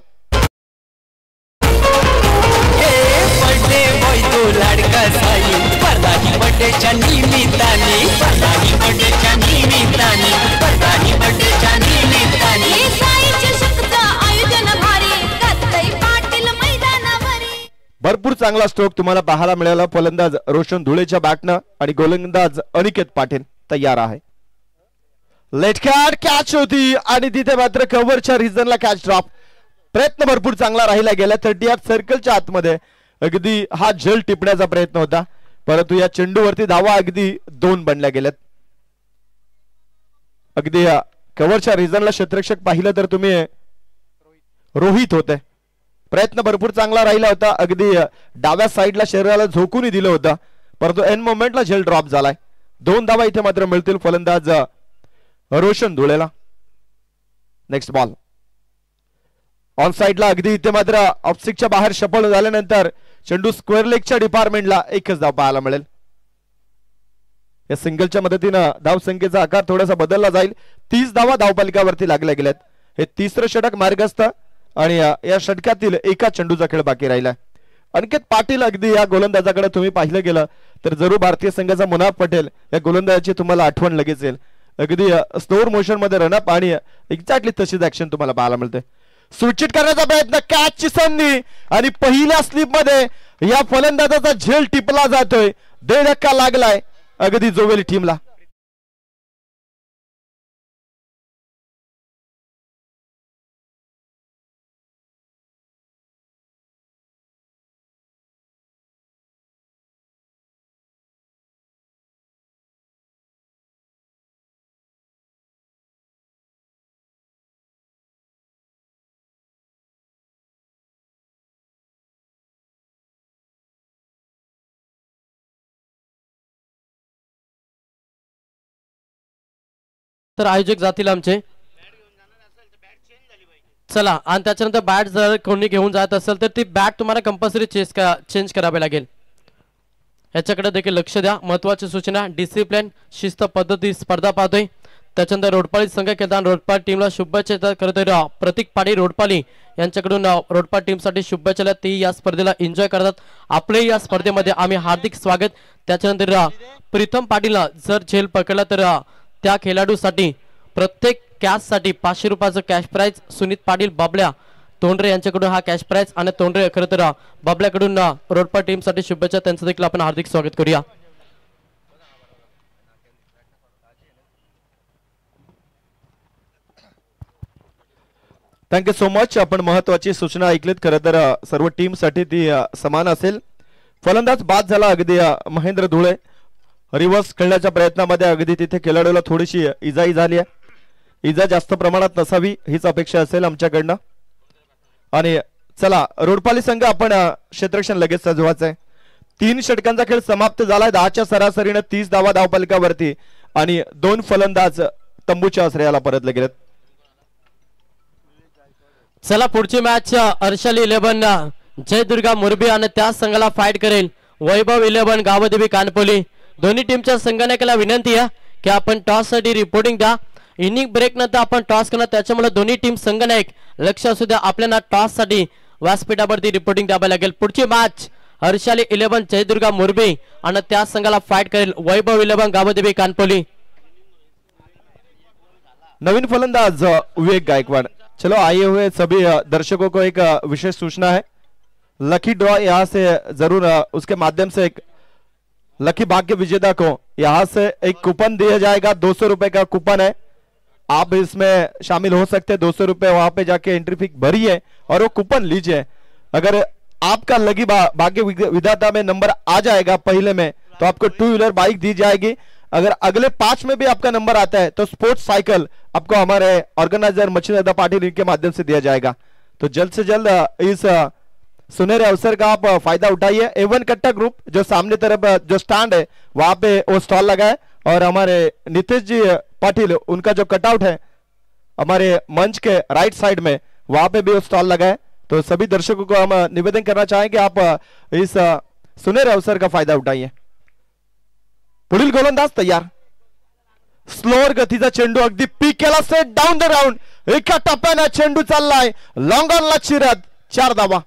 भरपूर चांगला स्ट्रोक तुम्हाला पाहायला मिळाला फलंदाज रोशन धुळेच्या बॅटनं आणि गोलंदाज अनिकेत पाटील तयार आहे. लेट कॅच होती आणि तिथे मात्र कव्हरच्या रिजनला कॅच ड्रॉप. प्रयत्न भरपूर चांगला राहिला गेला. 38 सर्कलच्या आतमध्ये अगदी हा झेल टिपण्याचा प्रयत्न होता, परंतु या चेंडूवरती धावा अगदी 2 बनल्या गेल्यात. अगदी कव्हरच्या रिजनला क्षेत्ररक्षक पाहिलं तर तुम्ही रोहित होते. प्रयत्न भरपूर चांगला राहिला होता. अगदी डाव्या साईडला शरीराला झोकूनही दिलं होतं, परंतु एन मोमेंटला झेल ड्रॉप झालाय. 2 धावा इथे मात्र मिळतील फलंदाज रोशन धुळेला. नेक्स्ट बॉल ऑन साइडला अगदी इथे मात्र ऑफस्टिकच्या बाहेर सफल झाल्यानंतर चेंडू स्क्वेअर लेगच्या डिपार्टमेंटला 1च धाव पाहायला मिळेल. या सिंगलच्या मदतीनं धाव संख्येचा आकार थोडासा बदलला जाईल. 30 धावा धावपलिकावरती लागल्या गेल्यात. हे 3रं षटक मार्गस्थ आणि या षटकातील एका चेंडूचा खेळ बाकी राहिला. अंकित पाटील अगदी या गोलंदाजाकडे तुम्ही पाहिलं गेलं तर जरूर भारतीय संघाचा मुनाफ पटेल या गोलंदाजाची तुम्हाला आठवण लगेच येईल. अगदी स्लोअर मोशन मध्ये रनअप आणि एक्झॅक्टली तशीच ऍक्शन तुम्हाला पाहायला मिळते. सुचित करण्याचा प्रयत्न, कॅचची संधी आणि पहिल्या स्लिप मध्ये या फलंदाजाचा झेल टिपला जातोय. धक्का लागलाय अगदी जोवेली टीमला. तर आयोजक जातील आमचे. चला, आणि त्याच्यानंतर बॅट जर कोणी घेऊन जात असेल तर ती बॅट तुम्हाला कंपल्सरी चेंज करावी लागेल. याच्याकडे देखील लक्ष द्या. महत्वाची सूचना, डिसिप्लिन शिस्त पद्धती स्पर्धा पाहतोय. त्याच्यानंतर रोडपाली संघ खेळताना रोडपाल टीमला शुभेच्छा करतोय. प्रतीक पाडी रोडपाली यांच्याकडून रोडपाल टीमसाठी शुभेच्छा. ती या स्पर्धेला एन्जॉय करतात. आपले या स्पर्धेमध्ये आम्ही हार्दिक स्वागत. त्याच्यानंतर प्रीतम पाटीलला जर झेल पकडला तर त्या खेळाडूसाठी प्रत्येक कॅच साठी 500 रुपयाचं कॅश प्राइज. सुनीत पाटील बाबल्या तोंडरे यांच्याकडून हा कॅश प्राइज आणि तोंडरे खरं तर बाबल्याकडून रोडपाल टीम साठी शुभेच्छा. त्यांचं देखील आपण हार्दिक स्वागत करूया. Thank you so much. आपण महत्वाची सूचना ऐकलीत. खरं तर सर्व टीम साठी ती समान असेल. फलंदाज बाद झाला अगदी महेंद्र धुळे. रिव्हर्स खेळण्याच्या प्रयत्नामध्ये अगदी तिथे खेळाडूला थोडीशी इजाही झाली आहे. इजा जास्त प्रमाणात नसावी हीच अपेक्षा असेल आमच्याकडनं. आणि चला, रोडपाली संघ आपण क्षेत्ररक्षण लगेच सजवायचं आहे. 3 षटकांचा खेळ समाप्त झालाय. 10च्या सरासरीने 30 धावा धावफलकावरती आणि 2 फलंदाज तंबूच्या आश्रयाला परतले गेलेत. चला, पुढची मॅच अर्शल 11 जयदुर्गा मोरबी आणि त्या संघाला फाईट करेल वैभव 11 गावदेवी कानपोली. दोन्ही टीमच्या संघनायकाला विनंती आहे की आपण टॉस साठी रिपोर्टिंग द्या. इनिंग ब्रेक नंतर आपण टॉस करणार, त्याच्यामुळे दोन्ही टीम संघनायक लक्ष असू द्या. आपल्याला टॉस साठी व्यासपीठावरती रिपोर्टिंग द्यावी लागेल. पुढची मॅच हर्षाली 11 जयदुर्गा मोरबी आणि त्या संघाला फाईट करेल वैभव 11 गावदेवी कानपोली. नवीन फलंदाज विवेक गायकवाड़. चलो, आए हुए सभी दर्शकों को एक विशेष सूचना है. लकी ड्रॉ यहाँ से जरूर उसके माध्यम से एक लकी भाग्य विजेता को यहाँ से एक कूपन दिया जाएगा. 200 रुपए का कूपन है. आप इसमें शामिल हो सकते हैं. 200 रुपए वहां पे जाके एंट्री फी भरिए और वो कूपन लीजिए. अगर आपका लकी भाग्य विधाता में नंबर आ जाएगा पहले में तो आपको 2 व्हीलर बाइक दी जाएगी. अगर अगले 5 में भी आपका नंबर आता है तो स्पोर्ट्स साइकिल आपको हमारे ऑर्गेनाइजर मच्छिंद्र पाटिल इनके माध्यम से दिया जाएगा. तो जल्द से जल्द इस सुनहरे अवसर का आप फायदा उठाइए. A1 कट्टा ग्रुप जो सामने तरफ जो स्टैंड है वहां पे वो स्टॉल लगा है और हमारे नीतीश जी पाटिल उनका जो कटआउट है हमारे मंच के राइट साइड में वहां पे भी वो स्टॉल लगा है. तो सभी दर्शकों को हम निवेदन करना चाहेंगे आप इस सुनहरे अवसर का फायदा उठाइए. पुढील गोलंदाज तयार. स्लोअर गतीचा चेंडू अगदी पीक केला. Set down the round. एका टप्प्याने चेंडू चाललाय लॉंग ऑनला चिरत. 4 धावा.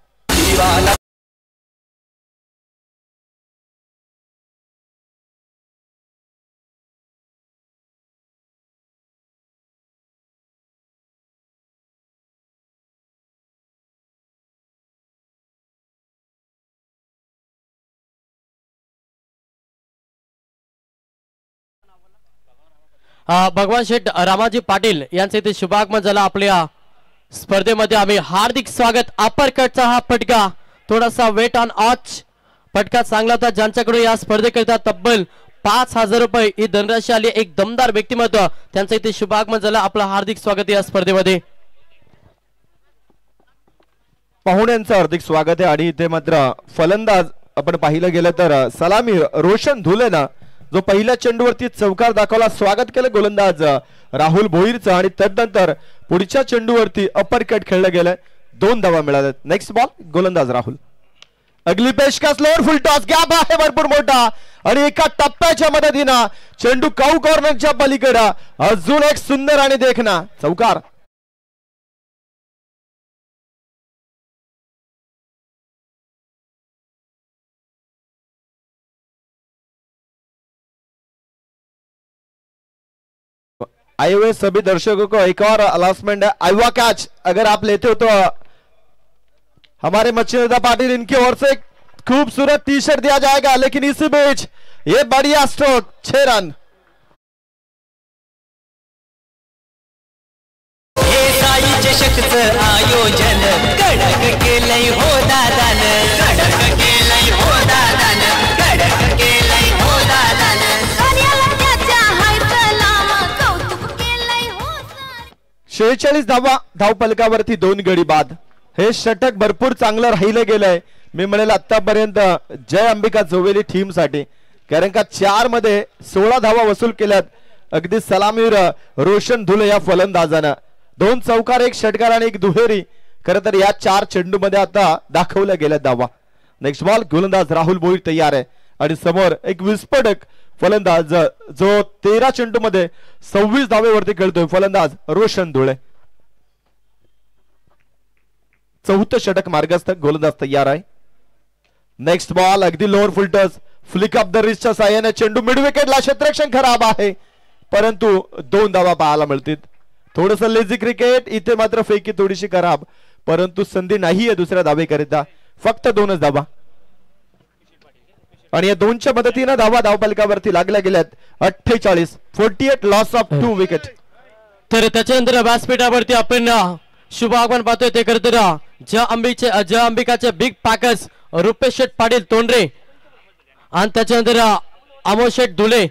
भगवान शेठ रामाजी पाटील यांचे इथे शुभागमन झाला. आपल्या स्पर्धेमध्ये आम्ही हार्दिक स्वागत. अपर कटचा हा फटका थोडासा वेट ऑन ऑच फटका चांगला होता. ज्यांच्याकडून या स्पर्धेकरिता तब्बल 5000 रुपये ही धनराशी आली. एक दमदार व्यक्तिमत्व त्यांचं इथे शुभागमन झालं. आपलं हार्दिक स्वागत या स्पर्धेमध्ये. पाहुण्यांचं हार्दिक स्वागत आहे. आणि इथे मात्र फलंदाज आपण पाहिलं गेलं तर सलामी रोशन धुलेना जो पहिल्या चेंडूवरती चौकार दाखवला. स्वागत केलं गोलंदाज राहुल भोईरचं. आणि त्यानंतर पुढच्या चेंडूवरती अपर कट खेळलं गेलंय. 2 धावा मिळाल्यात. नेक्स्ट बॉल गोलंदाज राहुल. अगली पेशकश लोअर फुल टॉस. गॅप आहे भरपूर मोठा आणि एका टप्प्याच्या मदतीनं चेंडू काऊ कॉर्नरच्या पलीकडे अजून एक सुंदर आणि देखना चौकार. आए हुए सभी दर्शकों को एक और अनाउंसमेंट है। आईवा कैच अगर आप लेते हो तो हमारे मच्छिंद्र पाटिल इनकी ओर से खूबसूरत टी शर्ट दिया जाएगा। लेकिन इसी बीच ये बढ़िया स्ट्रोक 6 रन। हे साई चषकचं आयोजन कडक केलंय हो दादान, कडक केलंय हो दादान, कडक केलंय हो दादान, कार्याला त्याच्या हायतलाम कौतुक केलंय हो सारी। 46 धावा धावफलकावरती 2 गडी बाद। हे षटक भरपूर चांगलं राहिलं गेलंय मी म्हणेल आतापर्यंत जय अंबिका जोवेली टीम साठी, कारण का 4 मध्ये 16 धावा वसूल केल्यात अगदी सलामीर रोशन धुले या फलंदाजानं। 2 चौकार 1 षटकार आणि 1 दुहेरी खरं तर या 4 चेंडू मध्ये आता दाखवल्या गेल्या धावा। नेक्स्ट बॉल गोलंदाज राहुल भोईर तयार आहे आणि समोर एक विस्फोटक फलंदाज जो 13 चेंडू मध्ये 26 धावेवरती खेळतोय फलंदाज रोशन धुळे। चौथं षटक मार्गस्थ गोलंदाज तयार आहे। नेक्स्ट बॉल अगदी lower full toss flick of the रिस्टच्या साहाय्याने चेंडू मिड विकेटला, क्षेत्ररक्षण खराब आहे परंतु 2 धावा पाहायला मिळतील। थोडस लेझी क्रिकेट इथे मात्र फेकी थोडीशी खराब परंतु संधी नाहीये दुसऱ्या धावेकरिता, फक्त 2च धावा आणि या 2च्या मदतीने धावा धावफलकावरती लागल्या गेल्यात 48 लॉस ऑफ 2 विकेट। तर त्याच्यानंतर व्यासपीठावरती आपण शुभ आगमन पाहतोय ते करत जय अंबिकाचे बिग पॅकर्स रुपेश शेठ पाटील तोंडरे आणि त्याच्यानंतर अमोल शेठ धुले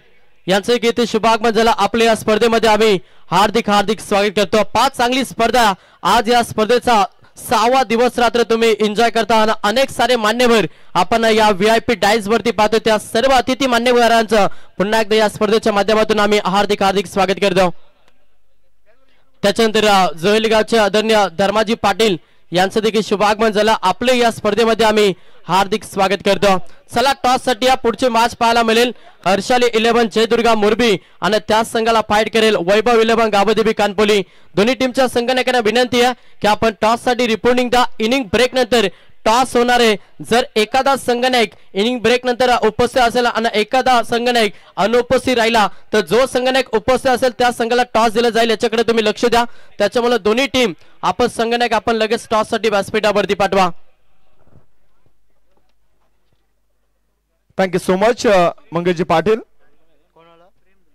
यांचे इथे शुभ आगमन झालं। आपल्या या स्पर्धेमध्ये आम्ही हार्दिक स्वागत करतो। 5 चांगली स्पर्धा, आज या स्पर्धेचा 6वा दिवस रात्र तुम्ही एन्जॉय करता आणि अनेक सारे मान्यवर आपण या VIP डायस वरती पाहतो। त्या सर्व अतिथी मान्यवरांचं पुन्हा एकदा या स्पर्धेच्या माध्यमातून आम्ही हार्दिक स्वागत करतो। त्याच्यानंतर जोहेली गावचे आदरणीय धर्माजी पाटील यांचं देखील शुभ आगमन झालं। आपले या स्पर्धेमध्ये आम्ही हार्दिक स्वागत करतो। चला टॉस साठी या पुढचे मॅच पाहायला मिळेल। हर्षाली 11 जयदुर्गा मोरबी आणि त्याच संघाला फाईट करेल वैभव 11 गावदेवी कानपोली। दोन्ही टीमच्या संघटकांना विनंती आहे की आपण टॉस साठी रिपोर्टिंग द इनिंग ब्रेक नंतर टॉस होणार आहे। जर एखादा संघनायक इनिंग ब्रेक नंतर उपस्थित असेल आणि एखादा संघनायक अनुपस्थित राहिला तर जो संघनायक उपस्थित असेल त्या संघाला टॉस दिला जाईल, याच्याकडे तुम्ही लक्ष द्या। त्याच्यामुळे दोन्ही टीम आपण संघनायक आपण लगेच टॉस साठी व्यासपीठावरती पाठवा। थँक्यू सो मच मंगेशजी पाटील।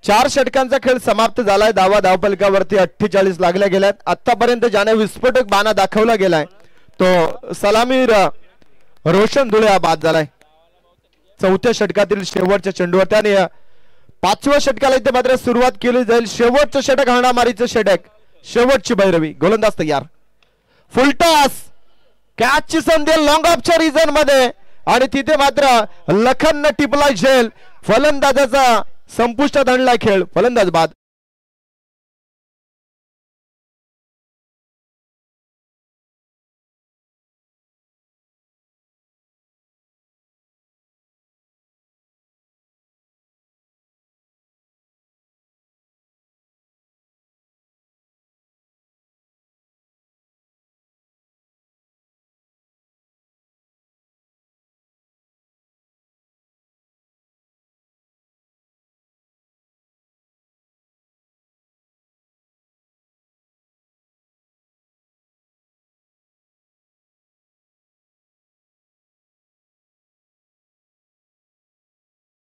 4 षटकांचा खेळ समाप्त झालाय। धावफलकावरती 48 लागल्या गेल्यात। आतापर्यंत ज्याने विस्फोटक बाणा दाखवला गेलाय तो सलामीर रोशन धुळे हा बाद झालाय। 4थ्या षटकातील शेवटच्या चेंडूवर त्याने 5व्या षटकाला इथे मात्र सुरुवात केली जाईल। शेवटचं षटक हाणामारीचं षटक, शेवटची भैरवी। गोलंदाज तयार, फुलटॉस कॅचची संधी लॉंग ऑफच्या रिजन मध्ये आणि तिथे मात्र लखन टिपला झेल, फलंदाजाचा संपुष्टात आणला खेळ, फलंदाज बाद।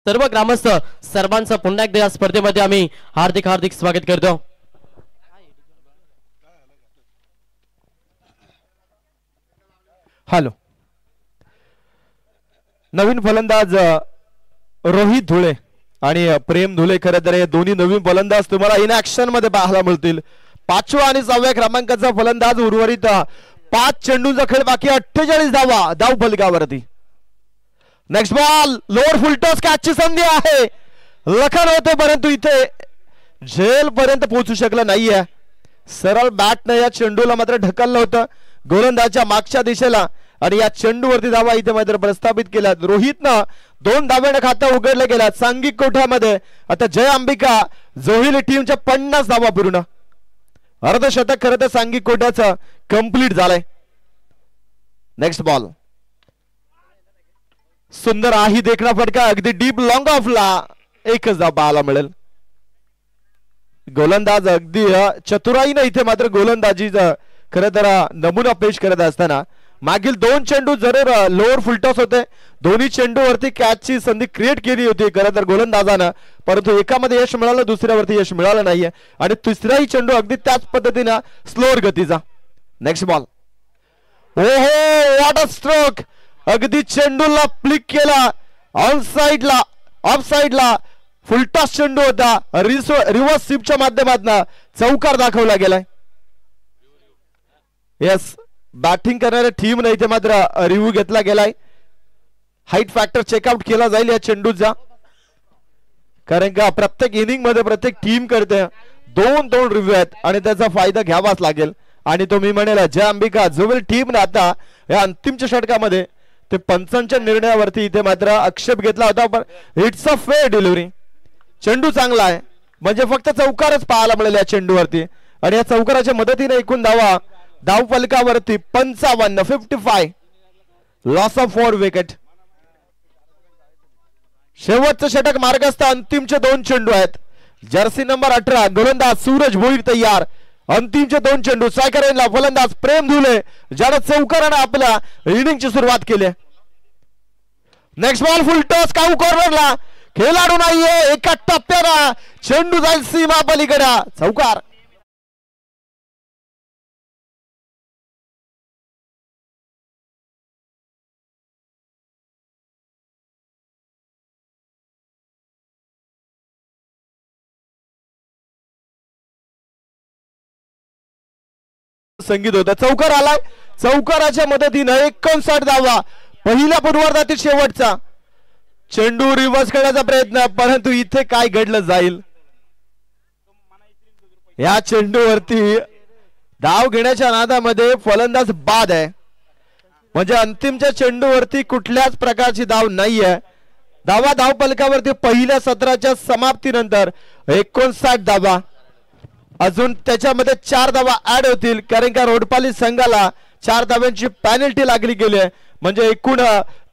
सर्व ग्रामस्थ सर्वांचं पुन्हा एकदा या स्पर्धेमध्ये आम्ही हार्दिक स्वागत करतो। हॅलो, नवीन फलंदाज रोहित धुळे आणि प्रेम धुळे, खरं तर हे दोन्ही नवीन फलंदाज तुम्हाला इन ऍक्शन मध्ये पाहायला मिळतील। 5व्या आणि 6व्या क्रमांकाचा फलंदाज, उर्वरित 5 चेंडूंचा खेळ बाकी, 48 धावा धावफलकावरती। नेक्स्ट बॉल लोअर फुलटॉस, कॅचची संधी आहे, लखन होते परंतु इथे झेल पर्यंत पोहोचू शकलं नाहीये। सरळ बॅटने या चेंडूला मात्र ढकललं होतं गोलंदाजच्या मागच्या दिशेला आणि या चेंडूवरती धावा इथे मात्र प्रस्थापित केल्यात। रोहितनं 2 धाव्याने खातं उघडलं गेलं सांघिक कोठ्यामध्ये। आता जय अंबिका जोहिली टीमच्या 50 धावा पूर्ण, अर्धशतक खरं तर सांघिक कोठ्याचं कंप्लीट झालंय। नेक्स्ट बॉल सुंदर आही देखना फटका, अगदी डीप लॉंग ऑफला एकच धाव पाहायला मिळेल। गोलंदाज अगदी चतुराईने इथे मात्र गोलंदाजीचा खरं तर नमुना पेश करत असताना मागील 2 चेंडू जरूर लोअर फुलटॉस होते, दोन्ही चेंडूवरती कॅचची संधी क्रिएट केली होती खरं तर गोलंदाजानं, परंतु एकामध्ये यश मिळालं, दुसऱ्यावरती यश मिळालं नाहीये आणि तिसराही चेंडू अगदी त्याच पद्धतीनं स्लोअर गतीचा. Next ball. ओहो व्हॉट अ स्ट्रोक. अगदी चेंडूला फ्लिक केला ऑन साइडला, ऑफ साइडला फुलटॉस चेंडू होता, रिव्हर्स स्वीपच्या माध्यमातून चौकार दाखवला गेलाय. येस, बॅटिंग करणाऱ्या टीमने इथे मात्र रिव्ह्यू घेतला गेलाय. हाईट फॅक्टर चेकआउट केला जाईल या चेंडूचा, कारण का प्रत्येक इनिंग मध्ये प्रत्येक टीम करते 2-2 रिव्ह्यू आहेत आणि त्याचा फायदा घ्यावाच लागेल. आणि तो मी म्हणेल जय अंबिका जुवेल टीमने आता या अंतिमच्या षटकामध्ये ते पंचांच्या निर्णयावरती इथे मात्र आक्षेप घेतला होता, पण इट्स अ फेअर डिलिव्हरी. चेंडू चांगला आहे, म्हणजे फक्त चौकारच पाहायला मिळेल या चेंडूवरती आणि या चौकाराच्या मदतीने एकूण धाव फलकावरती 55 लॉस ऑफ 4 विकेट. शेवटचं षटक मार्गस्थ, अंतिमचे 2 चेंडू आहेत. जर्सी नंबर 18 गोलंदाज सूरज भोईर तयार. अंतिमचे 2 चेंडू सायकरेनला फलंदाज प्रेम धुले, ज्यानं चौकारानं आपल्या इनिंगची सुरुवात केली. नेक्स्ट बॉल फुल टॉस काऊ कॉर्नरला, खेळाडू नाहीये, एका टप्प्याला चेंडू जाईल सीमा पलीकडे, चौकार. संगीत होता, चौकार आलाय. चौकाराच्या मदतीने 59 धावा, पहिल्या पूर्वार्धातील शेवटचा चेंडू रिव्हर्स करण्याचा प्रयत्न, परंतु इथे काय घडलं जाईल. या चेंडूवरती धाव घेण्याच्या नादामध्ये फलंदाज बाद आहे, म्हणजे अंतिमच्या चेंडूवरती कुठल्याच प्रकारची धाव नाहीये. धाव फलकावरती पहिल्या सत्राच्या समाप्तीनंतर 59 धावा, अजून त्याच्यामध्ये 4 धावा ऍड होतील, कारण का रोडपाली संघाला 4 धाव्यांची पॅनल्टी लागली गेली आहे, म्हणजे एकूण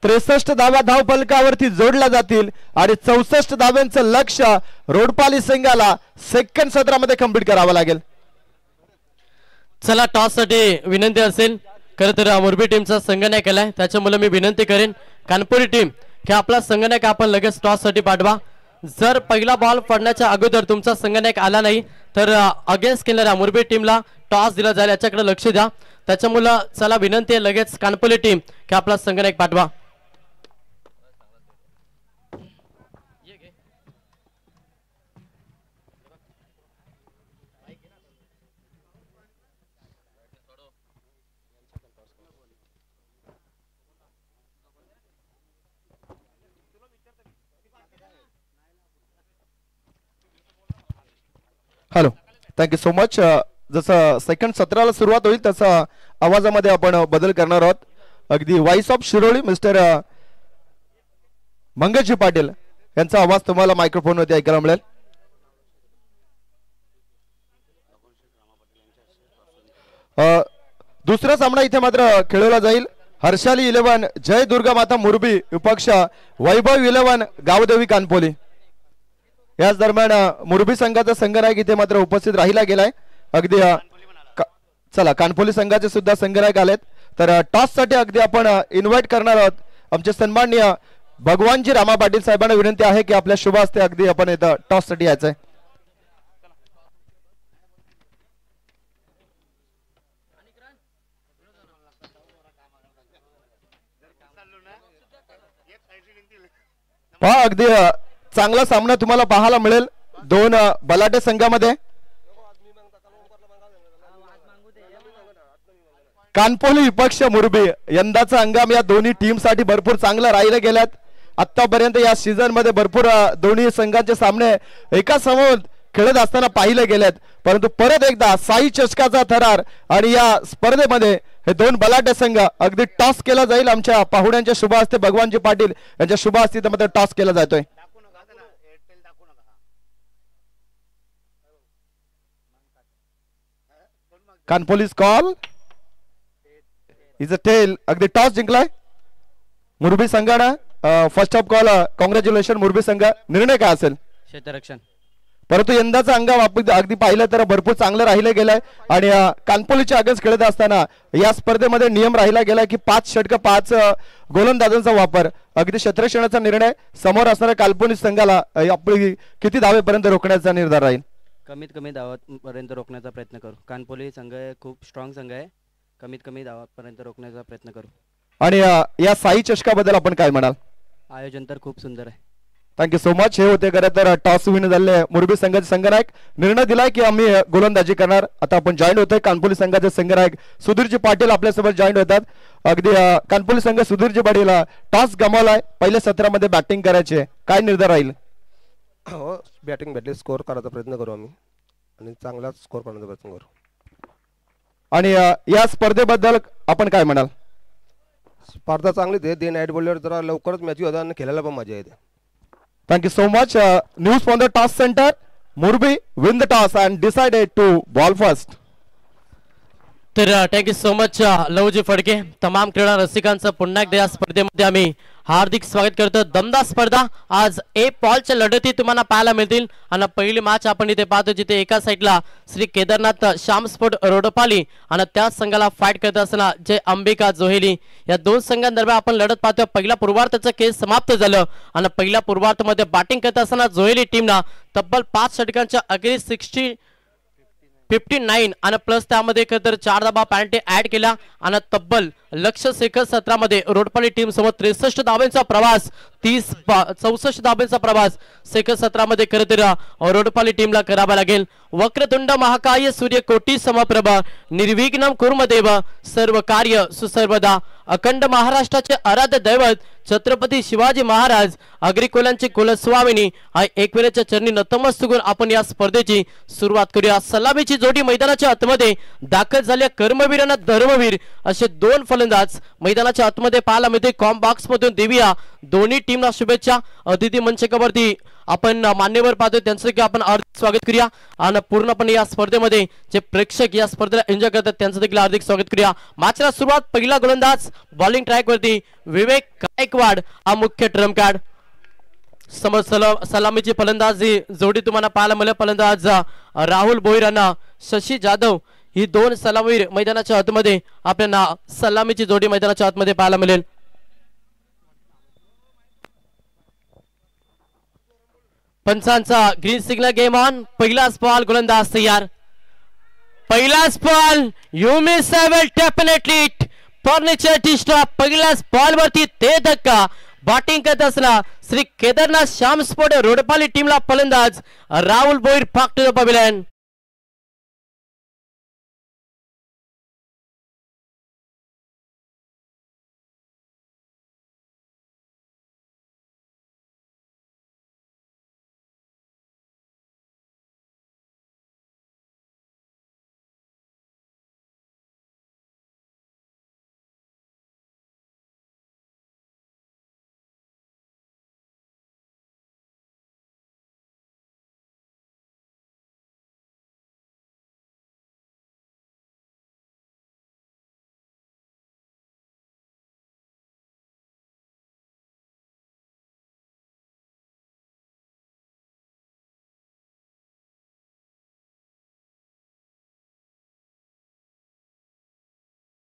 63 धावा धाव फलकावरती जोडल्या जातील आणि 64 धाव्यांचं लक्ष्य रोडपाली संघाला सेकंड सत्रामध्ये कंप्लीट करावं लागेल. चला, टॉस साठी विनंती असेल. खरं तर मोरबी टीमचा संघनायक केलाय, त्याच्यामुळे मी विनंती करेन कानपुरी टीम की आपला संघनायक आपण लगेच टॉस साठी पाठवा. जर पहिला बॉल पडण्याच्या अगोदर तुमचा संघनायक आला नाही तर अगेन्स्ट केलेल्या मोरबी टीमला टॉस दिला जाईल, याच्याकडे लक्ष द्या. त्याच्यामुळे चला विनंती आहे लगेच कानपुरी टीम की आपला संघनायक पाठवा. Hello, thank you so much. जसं सेकंड सत्राला सुरुवात होईल तसं आवाजामध्ये आपण बदल करणार आहोत. अगदी व्हाईस ऑफ शिरोळी मिस्टर मंगेशजी पाटील यांचा आवाज तुम्हाला मायक्रोफोनवरती ऐकायला मिळेल. दुसरा सामना इथे मात्र खेळवला जाईल. हर्षाली 11 जय दुर्गा माता मुरबी विपक्ष वैभव 11 गावदेवी कानपोली. याच दरम्यान मुरबी संघाचा संघनायक इथे मात्र उपस्थित राहिला गेलाय. अगदी चला, कानपोली संघाचे सुद्धा संघनायक आलेत, तर टॉस साठी अगदी आपण इन्व्हाइट करणार आहोत. आमचे सन्माननीय भगवानजी रामा पाटील साहेबांना विनंती आहे की आपल्या शुभ हस्ते अगदी आपण इथं टॉस साठी यायचंय. पहा, अगदी चांगला सामना तुम्हाला पाहायला मिळेल 2 बलाढ्य संघामध्ये. कानपोली विपक्ष मुरबी यंदाचा हंगाम या दोन्ही टीम साठी भरपूर चांगला राहिला गेल्यात. आतापर्यंत या सीझन मध्ये भरपूर दोन्ही संघांचे सामने एका समोर खेळत असताना पाहिले गेलेत, परंतु परत एकदा साई चषकाचा थरार आणि या स्पर्धेमध्ये हे 2 बलाढ्य संघ अगदी टॉस केला जाईल. आमच्या पाहुण्यांच्या शुभ हस्ते भगवानजी पाटील यांच्या शुभ हस्ते मध्ये टॉस केला जातोय. कानपोलीस कॉल इज अ टेल. अगदी टॉस जिंकलाय मुरबी संघानं. फर्स्ट ऑफ कॉल, कॉंग्रॅच्युलेशन मुरबी संघ. निर्णय काय असेल? क्षेत्ररक्षण. परंतु यंदाचा हंगाम आपण अगदी पाहिलं तर भरपूर चांगलं राहिलं गेलंय आणि कानपोलीच्या अगेन्स्ट खेळत असताना या स्पर्धेमध्ये नियम राहिला गेला की 5 षटक 5 गोलंदाजांचा वापर. अगदी क्षेत्ररक्षणाचा निर्णय समोर असणाऱ्या काल्पनिक संघाला आपली किती धावेपर्यंत रोखण्याचा निर्धार राहील. कमीत कमी धावापर्यंत रोखण्याचा प्रयत्न करू. कानपोली संघ खूप स्ट्रॉंग संघ आहे. कमीत कमी धावापर्यंत रोखण्याचा प्रयत्न करू. आणि या साई चषकाबद्दल आपण काय म्हणाल. आयोजन तर खूप सुंदर आहे. Thank you so much. हे होते खरं तर टॉस विन झाले मुरबी संघाचे संघनायक. निर्णय दिलाय की आम्ही गोलंदाजी करणार. आता आपण जॉईन होतोय कानपोली संघाचे संघनायक सुधीरजी पाटील आपल्यासोबत जॉईन होतात. अगदी कानपोली संघ सुधीरजी पाटील टॉस गमावलाय. पहिल्या सत्रामध्ये बॅटिंग करायचे, काय निर्धार राहील. हो, बॅटिंग भेटली स्कोर करायचा प्रयत्न करू आम्ही आणि चांगला स्कोर करण्याचा प्रयत्न करू. आणि या स्पर्धेबद्दल आपण काय म्हणाल. स्पर्धा चांगलीच आहे. डे नाईट बॉलर जरा लवकरच मॅच होता आणि खेळायला पण मजा येते. Thank you so much. News from the toss center. Murbi win the toss and decided to ball first. तर thank you so much Lavji Phadke. तमाम क्रीडा रसिकांचं पुन्हा एकदा या स्पर्धेमध्ये आम्ही हार्दिक स्वागत करतो. दमदार स्पर्धा आज ए पॉलच्या लढती तुम्हाला पाहायला मिळतील. आणि पहिली मॅच आपण इथे पाहतो जिथे एका साईडला श्री केदारनाथ श्याम स्पोर्ट रोडपाली आणि त्या संघाला फाईट करत असताना जय अंबिका जोहेली या दोन संघांदरम्यान आपण लढत पाहतो. पहिल्या पूर्वार्धाचा खेळ समाप्त झालं आणि पहिल्या पूर्वार्धामध्ये बॅटिंग करत असताना जोहेली टीमला तब्बल 5 षटकांच्या अखेरीस 59 आणि प्लस त्यामध्ये तर 4 धावा पॅनल्टी ऍड केला आणि तब्बल लक्ष शेखर सत्रामध्ये रोडपाली टीम समोर 63 धावांचा प्रवास 64 धावांचा प्रवास शेखर सत्रामध्ये खरं तर रोडपाली टीमला करावा लागेल. वक्रतुंड महाकाय सूर्यकोटी समप्रभ निर्विघ्नं कुर्मदेव सर्व कार्य सुसर्वदा. अखंड महाराष्ट्राचे आराध्य दैवत छत्रपती शिवाजी महाराज अग्रिकोलांची कुलस्वामिनी एक वेळेच्या चरणी नतमस्तक आपण या स्पर्धेची सुरुवात करूया. सलामीची जोडी मैदानाच्या आतमध्ये दाखल झाल्या. कर्मवीर आणि धर्मवीर असे दोन फलंदाज मैदानाच्या आतमध्ये पाहायला मिळते. कॉम बॉक्स मधून देऊया दोन्ही टीमला शुभेच्छा. अतिथी मंचकावरती आपण मान्यवर पाहतोय त्यांचं आपण हार्दिक स्वागत करूया आणि पूर्णपणे या स्पर्धेमध्ये जे प्रेक्षक या स्पर्धेला एन्जॉय करतात त्यांचं देखील हार्दिक स्वागत करूया. मॅचला सुरुवात पहिला गोलंदाज बॉलिंग ट्रॅक वरती विवेक गायकवाड हा मुख्य ट्रम्प कार्ड. समोर सलामीची फलंदाजी जोडी तुम्हाला पाहायला मिळेल. फलंदाज राहुल भोईर आणि शशी जाधव ही दोन सलामीवीर मैदानाच्या आतमध्ये आपल्याला सलामीची जोडी मैदानाच्या आतमध्ये पाहायला मिळेल. पंचांचा ग्रीन सिग्नल गेम ऑन. पहिलाच बॉल गोलंदाज तयार. पहिलाच ball you miss will definitely furniture disturb. पहिल्याच बॉल वरती ते धक्का. बॅटिंग करत असला श्री केदारनाथ श्याम स्पोर्ट रोडपाली टीमला फलंदाज Rahul Bhoir back to the pavilion.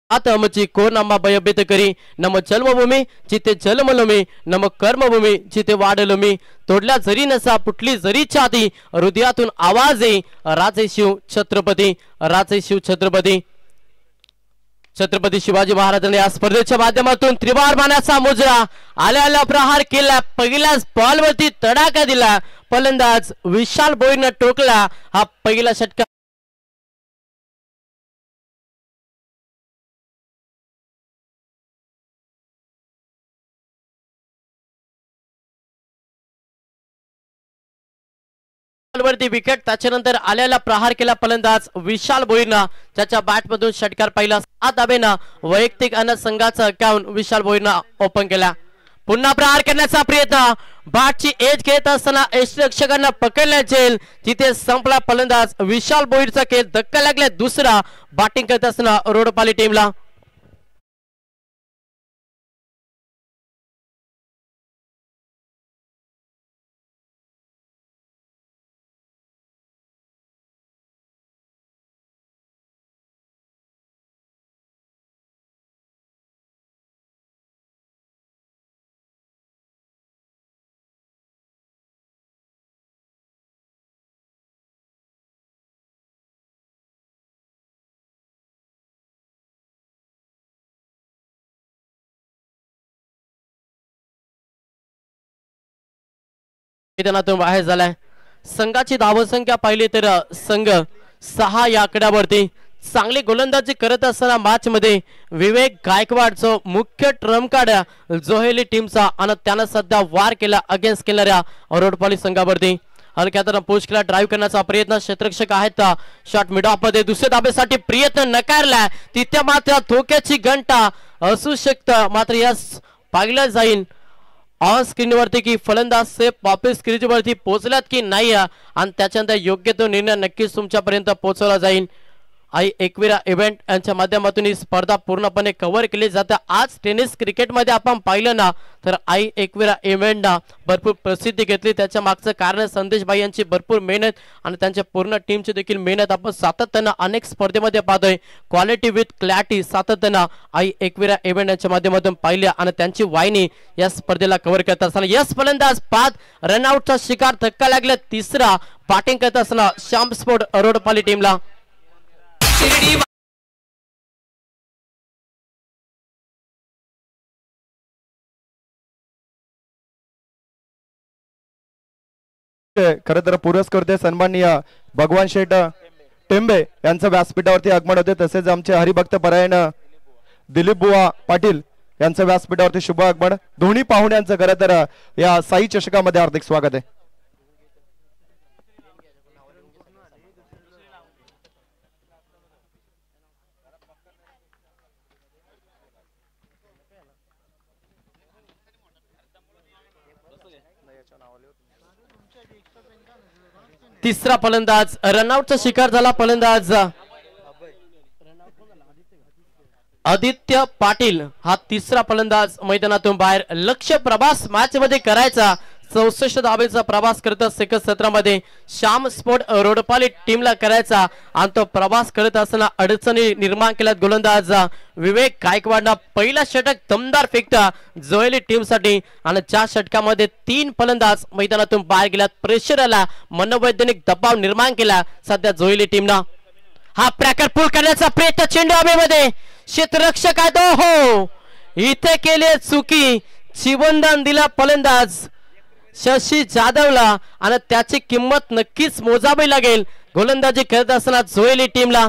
आतमची को नम भयभीत करी नम जन्मभूमी जिथे जन्मलो नम कर्मभूमी जिथे वाढलो मी. तोडल्या जरी नसा फुटली जरी छाती हृदयातून आवाज येई राजे शिव छत्रपती. राजे शिव छत्रपती. छत्रपती शिवाजी महाराजांनी या स्पर्धेच्या माध्यमातून त्रिवार मानाचा मुजरा आल्याला प्रहार केला. पहिल्याच बॉल वरती तडाखा दिला. फलंदाज विशाल भोईरने टोकला. हा पहिला षटकार वरती विकेट. त्याच्यानंतर आल्याला प्रहार केला फलंदाज विशाल भोईरना ज्याच्या बॅट मधून षटकार पहिला 7 धावेना वैयक्तिक आणि संघाचा अकाउंट विशाल भोईरना ओपन केला. पुन्हा प्रहार करण्याचा प्रयत्न. बॅटची एज घेत असताना यष्टिरक्षकांना पकडण्यात येईल जिथे संपला फलंदाज विशाल भोईरचा खेळ. धक्का लागला दुसरा बॅटिंग करत असताना रोडपाली टीमला. मैदानातून बाहेर झालाय. संघाची धावसंख्या पाहिली तर संघ 6 या आकड्यावरती. चांगली गोलंदाजी करत असताना मॅच मध्ये विवेक गायकवाड जो मुख्य ट्रम्प कार्ड जोहेली टीमचा आणि त्यानं सध्या वार केला अगेन्स्ट केणाऱ्या रोडपाली संघावरती. हलक्यातून पुश केला, ड्राईव्ह करण्याचा प्रयत्न, क्षेत्ररक्षक आहेत शॉट मिड ऑफ मध्ये. दुसऱ्या धाब्यासाठी प्रयत्न नकारला, तिथे मात्र धोक्याची घंटा असू शकतं. मात्र यास पाहिलं जाईल ऑन स्क्रीन वरती की फलंदाज सेफ वापस क्रीज वरती पोहोचल्यात की नाही आणि त्याच्यानंतर योग्य तो निर्णय नक्कीच तुमच्यापर्यंत पोहोचवला जाईल. आई एकविरा इव्हेंट यांच्या माध्यमातून ही स्पर्धा पूर्णपणे कव्हर केली जाते. आज टेनिस क्रिकेटमध्ये आपण पाहिलं ना तर आई एकविरा इव्हेंटना भरपूर प्रसिद्धी घेतली. त्याच्या मागचं कारण संदेश भाई यांची भरपूर मेहनत आणि त्यांच्या पूर्ण टीमची देखील मेहनत आपण सातत्यानं अनेक स्पर्धेमध्ये पाहतोय. क्वालिटी विथ क्लॅरिटी सातत्यानं आई एकविरा इव्हेंट यांच्या माध्यमातून पाहिल्या आणि त्यांची वाहिनी या स्पर्धेला कव्हर करत असताना यस फलंदाज 5 रनआउटचा शिकार, धक्का लागला. तिसरा बॅटिंग करत असताना श्याम स्पोर्ट रोडपाली टीमला. खर तर पुरस्कर्ते सन्माननीय भगवान शेठ टेंबे यांचं व्यासपीठावरती आगमन होते. तसेच आमचे हरिभक्त परायण दिलीप बुवा पाटील यांचं व्यासपीठावरती शुभ आगमन. दोन्ही पाहुण्यांचं खरं तर या साई चषकामध्ये हार्दिक स्वागत आहे. तिसरा फलंदाज रनआउटचा शिकार झाला. फलंदाज आदित्य पाटील हा तिसरा फलंदाज मैदानातून बाहेर. लक्ष्य प्रवास मॅच मध्ये करायचा, 64 धावेचा प्रवास करत सेकंद सत्रामध्ये श्याम स्पोर्ट रोडपाली टीमला करायचा आणि तो प्रवास करत असताना अडचणी निर्माण केल्यात गोलंदाज विवेक गायकवाडनं. पहिला षटक दमदार फेकता जोहेली टीमसाठी आणि ज्या षटकामध्ये 3 फलंदाज मैदानातून बाहेर गेल्यात. प्रेशर आला, मनोवैज्ञानिक दबाव निर्माण केला सध्या जोहेली टीमनं. हा प्रॅकर पूल करण्याचा प्रयत्न, चेंडू हवेमध्ये, क्षेत्ररक्षक आहे तो हो इथे केली चुकी. जीवनदान दिला फलंदाज शशी जाधवला आणि त्याची किंमत नक्कीच मोजावी लागेल गोलंदाजी करत असताना जोहेली टीमला.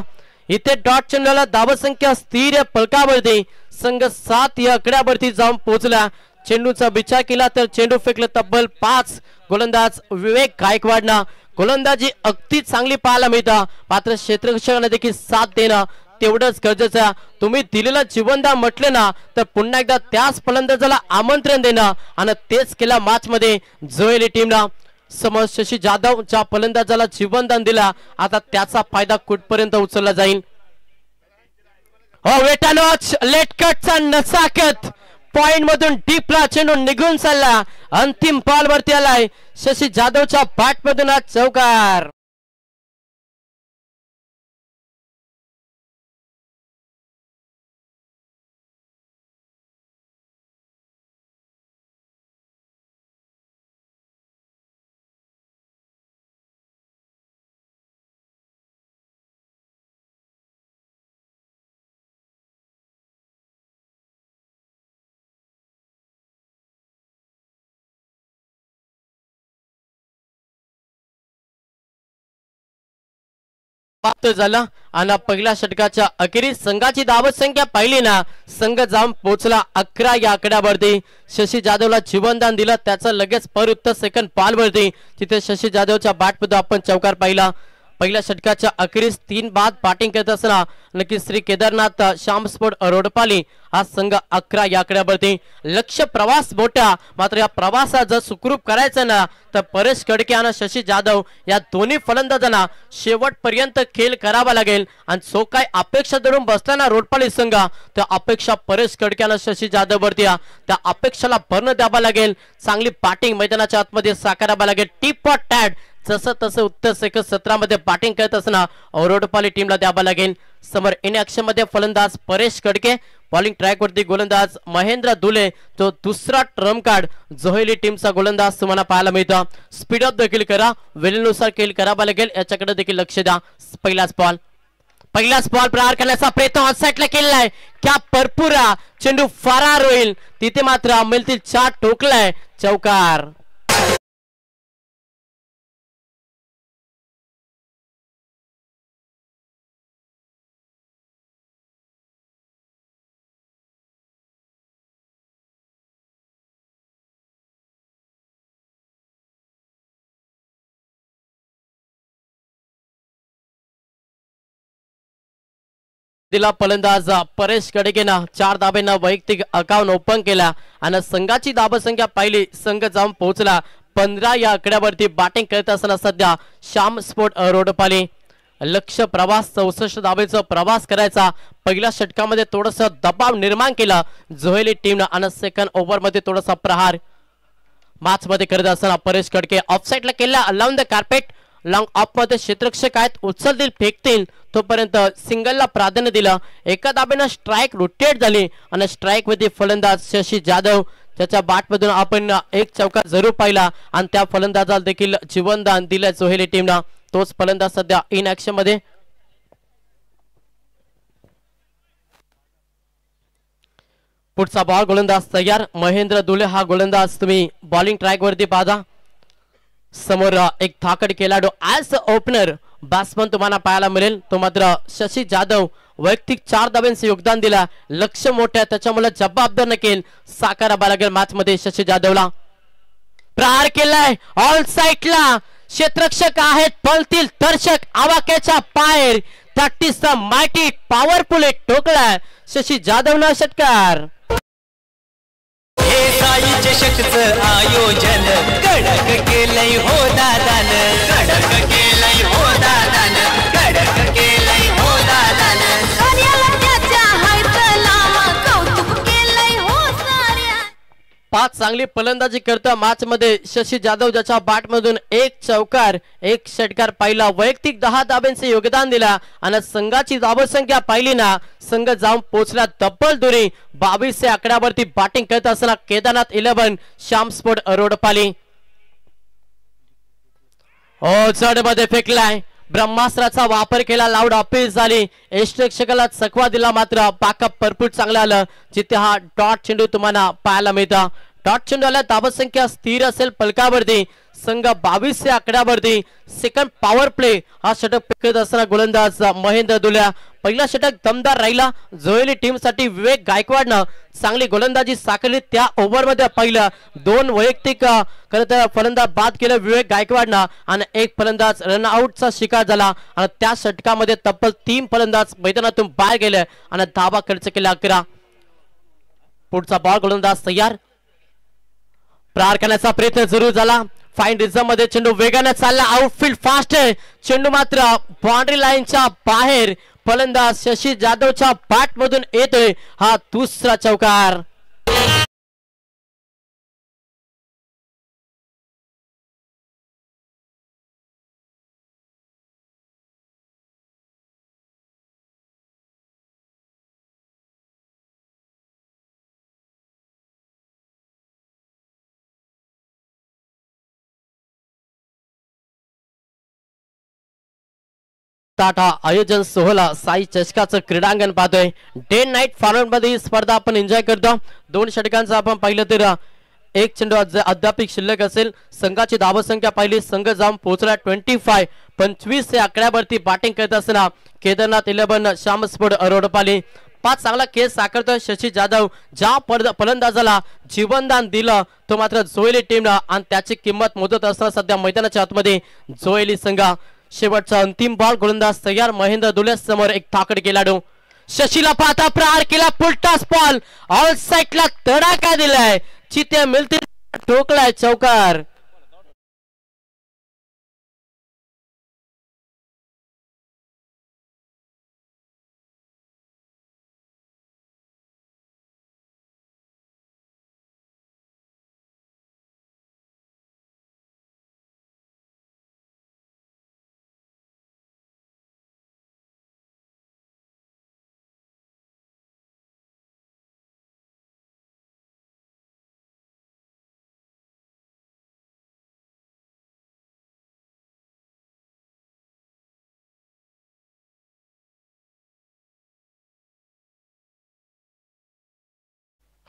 इथे डॉट चेंडूला धावसंख्या स्थिर फलकावरती. संघ 7 या आकड्यावरती जाऊन पोहोचला. चेंडूचा विचार केला तर चेंडू फेकला तब्बल 5 गोलंदाज विवेक गायकवाडना. गोलंदाजी अगदी चांगली पाहायला मिळतं, मात्र क्षेत्ररक्षकांना देखील साथ देणं तेवढंच गरजेचं. तुम्ही दिलेलं जीवनदान म्हटलं ना तर पुन्हा एकदा त्याच फलंदाजाला आमंत्रण देणं आणि तेच केलं मॅच मध्ये जोहेली टीमला. समोर शशी जाधव ज्या फलंदाजाला जीवनदान दिला, आता त्याचा फायदा कुठपर्यंत उचलला जाईल. हो वेटानॉच लेटकटचा नसाकत पॉइंट मधून डीपला चेंडू निघून चालला. अंतिम बॉल वरती आलाय शशी जाधवच्या बॅट मधून हा चौकार. झाला आणि पहिल्या षटकाच्या अखेरीस संघाची धावसंख्या पाहिली ना, संघ जाऊन पोहोचला 11 या आकड्यावरती. शशी जाधवला जीवनदान दिलं, त्याचं लगेच परउत्तर सेकंड बॉल वरती तिथे शशी जाधवच्या बॅट मध्ये आपण चौकार पाहिला. पहिल्या षटकाच्या अखेरीस 3 बाद बॅटिंग करत असताना नक्कीच श्री केदारनाथ श्याम स्पोर्ट रोडपाली हा संघ 11 या आकड्यावरती. लक्ष्य प्रवास मोठा, मात्र या प्रवासात जर सुखरूप करायचं ना तर परेश कडके आणि शशी जाधव या दोन्ही फलंदाजांना शेवटपर्यंत खेळ करावा लागेल. आणि जो काय अपेक्षा धरून बसताना रोडपाली संघ त्या अपेक्षा परेश कडके आणि शशी जाधव वरती त्या अपेक्षाला भरणं द्यावा लागेल. चांगली बॅटिंग मैदानाच्या आतमध्ये साकारावा लागेल. टिप फॉर टॅड जसं तसं उत्तर सेकंद सत्रामध्ये बॅटिंग करत असताना रोडपाली टीमला द्यावा लागेल. समोर इन ऍक्शन मध्ये फलंदाज परेश कडके, बॉलिंग ट्रॅक वरती गोलंदाज महेंद्र दुले, तो दुसरा ट्रम्प कार्ड जोहेली टीमचा गोलंदाज तुम्हाला पाहायला मिळतो. स्पीड अप देखील करा, वेळेनुसार खेळ करावा लागेल, याच्याकडे देखील लक्ष द्या. पहिलाच बॉल प्रहार करण्याचा प्रयत्न ऑनसाइडला केलाय. क्या परपुरा चेंडू फरार होईल, तिथे मात्र अमेलतील 4 ठोकलाय, चौकार. दिला फलंदाज परेश कडकेनं 4 धाब्यांना वैयक्तिक अकाउंट ओपन केला आणि संघाची धाबसंख्या पाहिली संघ जाऊन पोहोचला 15 या आकड्यावरती बॅटिंग करत असताना सध्या श्याम स्पोर्ट रोडपाली लक्ष्य प्रवास 64 धाबेचा प्रवास करायचा पहिल्या षटकामध्ये थोडासा दबाव निर्माण केला जोहेली टीमनं आणि सेकंड ओव्हर मध्ये थोडासा प्रहार मॅच मध्ये करत असताना परेश कडके ऑफसाइडला केला alone the carpet long of मध्ये क्षेत्ररक्षक आहेत उचलतील फेकतील तोपर्यंत सिंगलला प्राधान्य दिलं एका दाब्यानं स्ट्राइक रोटेट झाली आणि स्ट्राइक मध्ये फलंदाज शशी जाधव त्याच्या बॅट मधून आपण एक चौका जरूर पाहिला आणि त्या फलंदाजाला देखील जीवनदान दिलं जोहेली टीमनं तोच फलंदाज सध्या इन ऍक्शन मध्ये पुढचा बॉल गोलंदाज तयार महेंद्र दुले हा गोलंदाज तुम्ही बॉलिंग ट्रॅक वरती पाहता समोर एक थाकड खेळाडू ऍज ओपनर बॅट्समन तुम्हाला पाहायला मिळेल तो मात्र शशी जाधव वैयक्तिक 4 धाब्यांचे योगदान दिला लक्ष मोठ्या त्याच्यामुळे जबाबदार नकेल साकारावा लागेल मॅच मध्ये शशी जाधवला प्रहार केलाय ऑल साइडला क्षेत्ररक्षक आहेत पळतील दर्शक आवाक्याच्या बाहेर that is the mighty powerful ठोकलाय शशी जाधवनं षटकार हे साई चषकचं आयोजन कडक केलंय हो दादान कडक केलंय हो दादान कडक केलंय हो दादान साऱ्याला त्याच्या हायतला कौतुक केलंय हो साऱ्या 5 चांगली फलंदाजी करता मॅच मध्ये शशी जाधव ज्याच्या बॅट मधून एक चौकार एक षटकार पाहिला वैयक्तिक 10 धाब्यांचे योगदान दिला आणि संघाची धावसंख्या पाहिली ना संघ जाऊन पोहोचला तब्बल दुरी 22 या आकड्यावरती बॅटिंग करत असताना केदारनाथ 11 श्याम स्पोर्ट रोडपाली जड मध्ये फेकलाय ब्रह्मास्त्राचा वापर केला लाऊड अपील झाली यष्टरक्षकाला चकवा दिला मात्र बॅकअप भरपूर चांगला आलं जिथे हा डॉट चेंडू तुम्हाला पाहायला मिळता डॉट चेंडू आला धावसंख्या स्थिर असेल पलकावरती संघ 22 या आकड्यावरती सेकंड पॉवर प्ले हा षटक फेकत असताना गोलंदाज महेंद्र दुल्या पहिला षटक दमदार राहिला जोहेली टीम साठी विवेक गायकवाडनं चांगली गोलंदाजी साकारली त्या ओव्हर मध्ये पहिलं 2 वैयक्तिक फलंदाज बाद केलं विवेक गायकवाडनं आणि एक फलंदाज रनआउटचा शिकार झाला आणि त्या षटकामध्ये तब्बल 3 फलंदाज मैदानातून बाहेर गेले आणि धावा खर्च केला 11 पुढचा बॉल गोलंदाज तयार प्रहार करण्याचा प्रयत्न जरूर झाला फाईन रिझम मध्ये चेंडू वेगाने चालला आउटफील्ड फास्ट आहे चेंडू मात्र बाउंड्री लाईनच्या बाहेर फलंदाज शशी जाधवच्या बॅट मधून येतोय हा दुसरा चौकार टाटा आयोजन सोहळा साई चषकाचं क्रीडांगण पाहतोय डे नाईट फॉर्मॅट मध्ये ही स्पर्धा आपण एन्जॉय करतो 2 षटकांचं आपण पाहिलं तर एक चेंडू अद्याप शिल्लक असेल संघाची धावसंख्या पाहिली संघ जाऊन पोहोचला 25 या आकड्यावरती बॅटिंग करत असताना केदारनाथ 11 श्याम स्पोर्ट रोडपाली 5 चांगला खेळ साकारतो शशी जाधव ज्या फलंदाजाला जीवनदान दिलं तो मात्र जोहेली टीमनं आणि त्याची किंमत मोजत असताना सध्या मैदानाच्या आतमध्ये जोहेली संघ शेवटचा अंतिम बॉल गोलंदाज तयार महेंद्र दुले समोर एक थाकड खेळाडू शशीला पाहता प्रहार केला फुलटॉस बॉल ऑल साइडला तडाखा दिलाय चिते मिळते ठोकलाय चौकार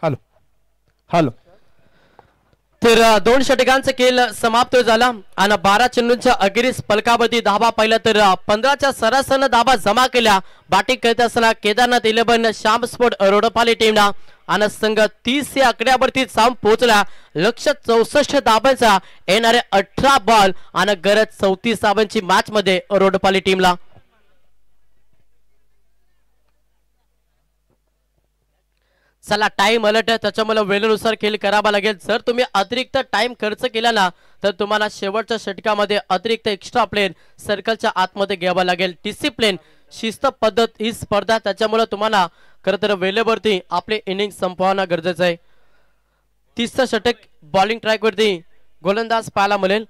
हॅलो हॅलो तर 2 षटकांचा खेळ समाप्त झाला आणि 12 चेंडूंच्या अखेरीस पलकावरती धाबा पाहिला तर 15च्या सरासरीनं धाबा जमा केल्या बॅटिंग करत असताना केदारनाथ 11 श्याम स्पोर्ट रोडपाली टीमला आणि संघ 30 या आकड्यावरती जाऊन पोहोचला लक्ष्य 64 धाबांचा येणारे 18 बॉल आणि गरज 34 धाबांची मॅच मध्ये रोडपाली टीमला चला टाइम अलर्ट आहे, त्याच्यामुळे वेळेनुसार खेळ करावा लागेल. जर तुम्ही अतिरिक्त टाइम खर्च केला ना तर तुम्हाला शेवटच्या षटकामध्ये अतिरिक्त एक्स्ट्रा प्लेन सर्कलच्या आतमध्ये घ्यावा लागेल. डिसिप्लिन शिस्त पद्धत ही स्पर्धा, त्याच्यामुळे तुम्हाला खरं तर वेळेवरती आपले इनिंग संपवणं गरजेचं आहे. 30 षटक बॉलिंग ट्रॅक वरती गोलंदाज पाहायला मिळेल.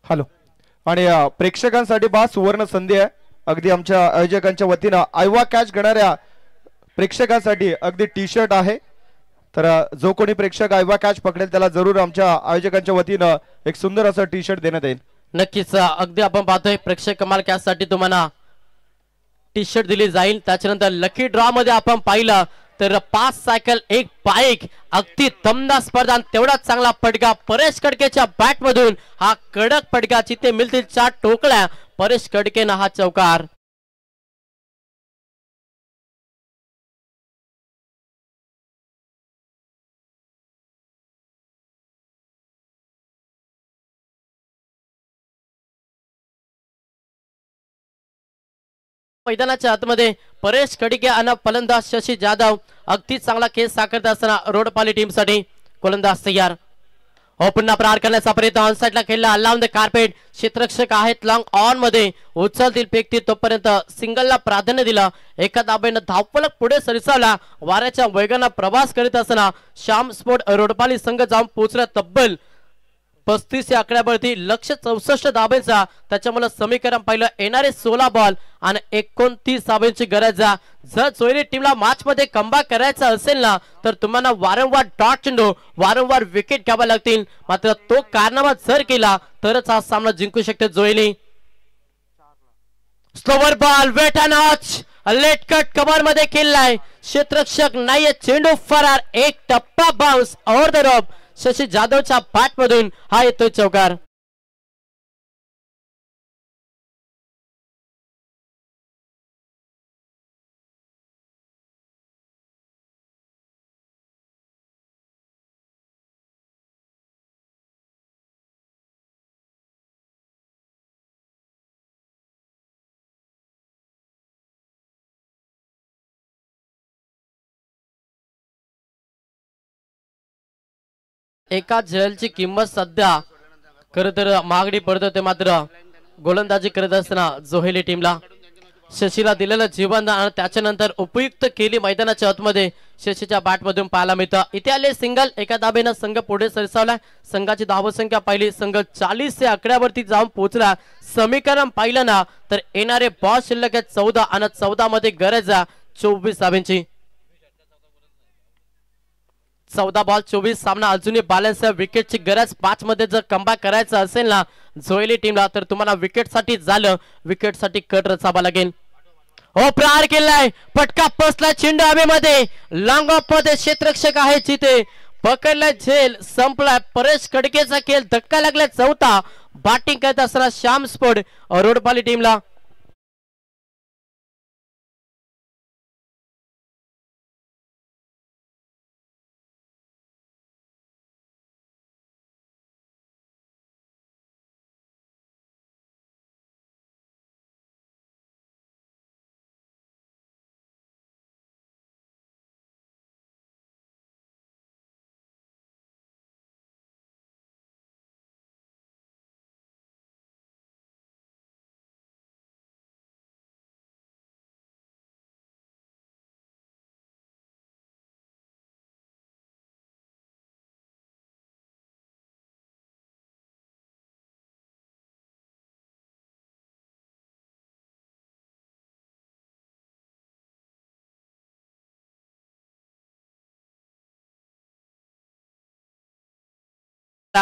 हॅलो आणि प्रेक्षकांसाठी बा सुवर्ण संधी आहे. अगदी आमच्या आयोजकांच्या वतीनं आयवा कॅच घेणाऱ्या प्रेक्षकांसाठी अगदी टी शर्ट आहे. तर जो कोणी प्रेक्षक आयवा कॅच पकडेल त्याला जरूर आमच्या आयोजकांच्या वतीनं एक सुंदर असं टी शर्ट देण्यात येईल. नक्कीच अगदी आपण पाहतोय प्रेक्षक कमाल कॅच साठी तुम्हाला टी शर्ट दिली जाईल. त्याच्यानंतर लकी ड्रॉ मध्ये आपण पाहिलं तर 5 सायकल 1 बाईक, अगदी दमदार स्पर्धा. तेवढाच चांगला फटका परेश कडकेच्या बॅट मधून, हा कडक फटका. जिथे मिळतील 4 टोकल्या परेश कडकेनं हा चौकार. मैदानाच्या आतमध्ये परेश कडके आणि फलंदाज शशी जाधव अगदी चांगला खेळ साकारत असताना रोडपाली टीम साठी गोलंदाज तयार. हो पुन्हा प्रहार करण्याचा प्रयत्न ऑन साइडला खेळला. Alone the carpet. क्षेत्ररक्षक आहेत लॉंग ऑन मध्ये, उचलतील फेकतील तोपर्यंत सिंगलला प्राधान्य दिलं. एका दाबेनं धावफलक पुढे सरसावला. वाऱ्याच्या वेगानं प्रवास करीत असताना श्याम स्पोर्ट रोडपाली संघ जाऊन पोहोचला तब्बल 35 या आकड्यावरती. लक्ष 64 धाब्यांचा. त्याच्यामुळे समीकरण पाहिलं येणारे 16 बॉल आणि 29 धाब्यांची गरज. जर सोयरी टीमला मॅच मध्ये कमबॅक करायचा असेल ना तर तुम्हाला वारंवार डॉट चेंडू, वारंवार विकेट घ्यावा लागतील. मात्र तो कारनामा जर केला तरच हा सामना जिंकू शकते जोईली. Slower ball, wait and watch, late cut cover मध्ये खेळलाय. क्षेत्ररक्षक नाहीये, चेंडू फरार. एक टप्पा bounce over the rope. Shashi जाधवच्या बॅट मधून हा येतोय चौकार. एका झेलची किंमत सध्या खरं तर मागणी पडत होते. मात्र गोलंदाजी करत असताना जोहेली टीमला शशीला दिलेलं जीवनदान आणि त्याच्यानंतर उपयुक्त केली मैदानाच्या आतमध्ये शशीच्या बॅट मधून पाहायला मिळतं. इथे आले सिंगल. एका दाबेनं संघ पुढे सरसावला. संघाची धावसंख्या पाहिली, संघ 40 या आकड्यावरती जाऊन पोहोचला. समीकरण पाहिलं ना तर येणारे बॉल शिल्लक 14 आणि 14 मध्ये गरज 24 धाब्यांची. 14 बॉल 24. सामना अजूनही बॅलन्स. विकेटची गरज 5 मध्ये जर कमबॅक करायचं असेल ना जोईली टीमला तर तुम्हाला विकेट साठी झालं, विकेट साठी कट रचावा लागेल. हो प्रहार केलाय, फटका पोचला चेंडू हवेमध्ये. लॉंग ऑफ मध्ये क्षेत्ररक्षक आहे जिथे पकडलाय, झेल संपलाय. परेश कडकेचा खेळ, धक्का लागलाय. 4था बॅटिंग करत असताना श्याम स्पोर्ट रोडपाली टीमला.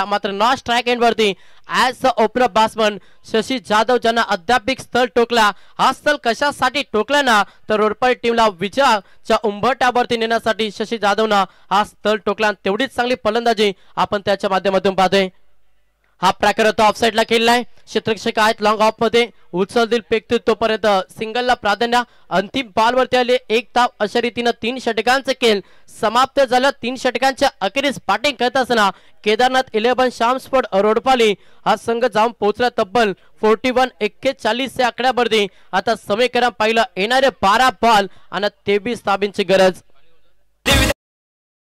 मात्र नॉट स्ट्राइक एंड वरती as the opener batsman Shashi Jadhav ज्यांना अद्यापिक स्थळ टोकला. हा स्थळ कशासाठी टोकला ना तर रोडपाली टीमला विजयाच्या उंबरठ्यावरती नेण्यासाठी शशी जाधवनं हा स्थळ टोकला. तेवढीच चांगली फलंदाजी आपण त्याच्या माध्यमातून पाहतोय. हा प्रकार होता ऑफसाईडला खेळलाय. क्षेत्ररक्षक आहेत लॉंग ऑफ मध्ये उचलतील फेकतील तोपर्यंत सिंगलला प्राधान्य. अंतिम बॉलवरती आले 1 धाव. अशा रीतीनं 3 षटकांचं खेळ समाप्त झालं. 3 षटकांच्या अखेरीस बॅटिंग करत असताना केदारनाथ 11 श्याम स्पोर्ट रोडपाली हा संघ जाऊन पोहोचला तब्बल 41-41 या आकड्यावरती. आता समीकरण पाहिलं येणारे 12 बॉल आणि 23 धाबींची गरज.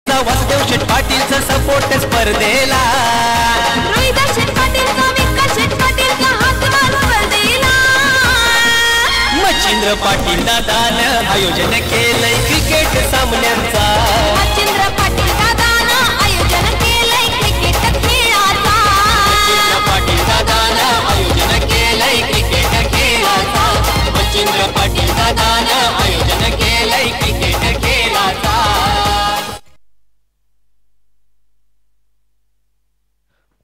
वासुदेव शेठ पाटीलचा सपोर्ट स्पर्धेला मच्छिंद्र पाटील दादानं आयोजन केलंय क्रिकेट सामन्यांचा. मच्छिंद्र पाटील दादानं आयोजन केलंय क्रिकेट खेळाचा. मच्छिंद्र पाटील दादानं आयोजन केलंय क्रिकेट खेळाचा. मच्छिंद्र पाटील दादानं आयोजन केलंय क्रिकेट खेळाचा.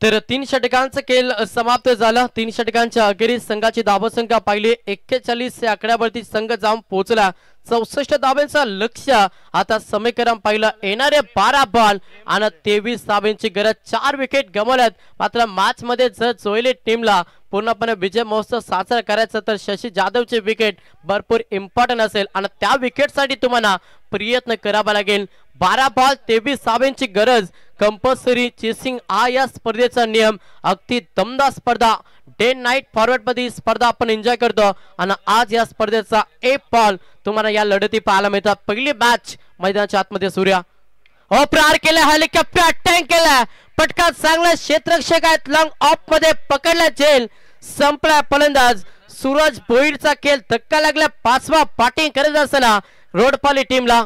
तर 3 षटकांचा खेळ समाप्त झाला. 3 षटकांच्या अखेरीस संघाची धावसंख्या पाहिली 41 या आकड्यावरती संघ जाऊन पोहोचला. 64 धाब्यांचा लक्ष्य. आता समीकरण पाहिलं येणारे 12 बॉल आणि 23 धाब्यांची गरज. 4 विकेट गमावल्यात. मात्र मॅच मध्ये जर जोयले टीमला पूर्णपणे विजय महोत्सव साजरा करायचा तर शशी जाधवची विकेट भरपूर इम्पॉर्टंट असेल आणि त्या विकेटसाठी तुम्हाला प्रयत्न करावा लागेल. 12 बॉल 23 धाब्यांची गरज. कंपल्सरी चेसिंग हा या स्पर्धेचा नियम. अगदी दमदार स्पर्धा. डे नाईट फॉरवर्ड मध्ये स्पर्धा आपण एन्जॉय करतो आणि आज या स्पर्धेचा 1 बॉल तुम्हाला या लढती पाहायला मिळतात. पहिली मॅच मैदानाच्या आतमध्ये सूर्या प्रहार केला. हेलिकॉप्टर अटॅक केला. पटका चांगला. क्षेत्ररक्षक आहेत लॉंग ऑफ मध्ये पकडला. झेल संपला. फलंदाज सूरज भोईरचा खेळ धक्का लागला. 5वा बॅटिंग करत असताना रोडपाली टीमला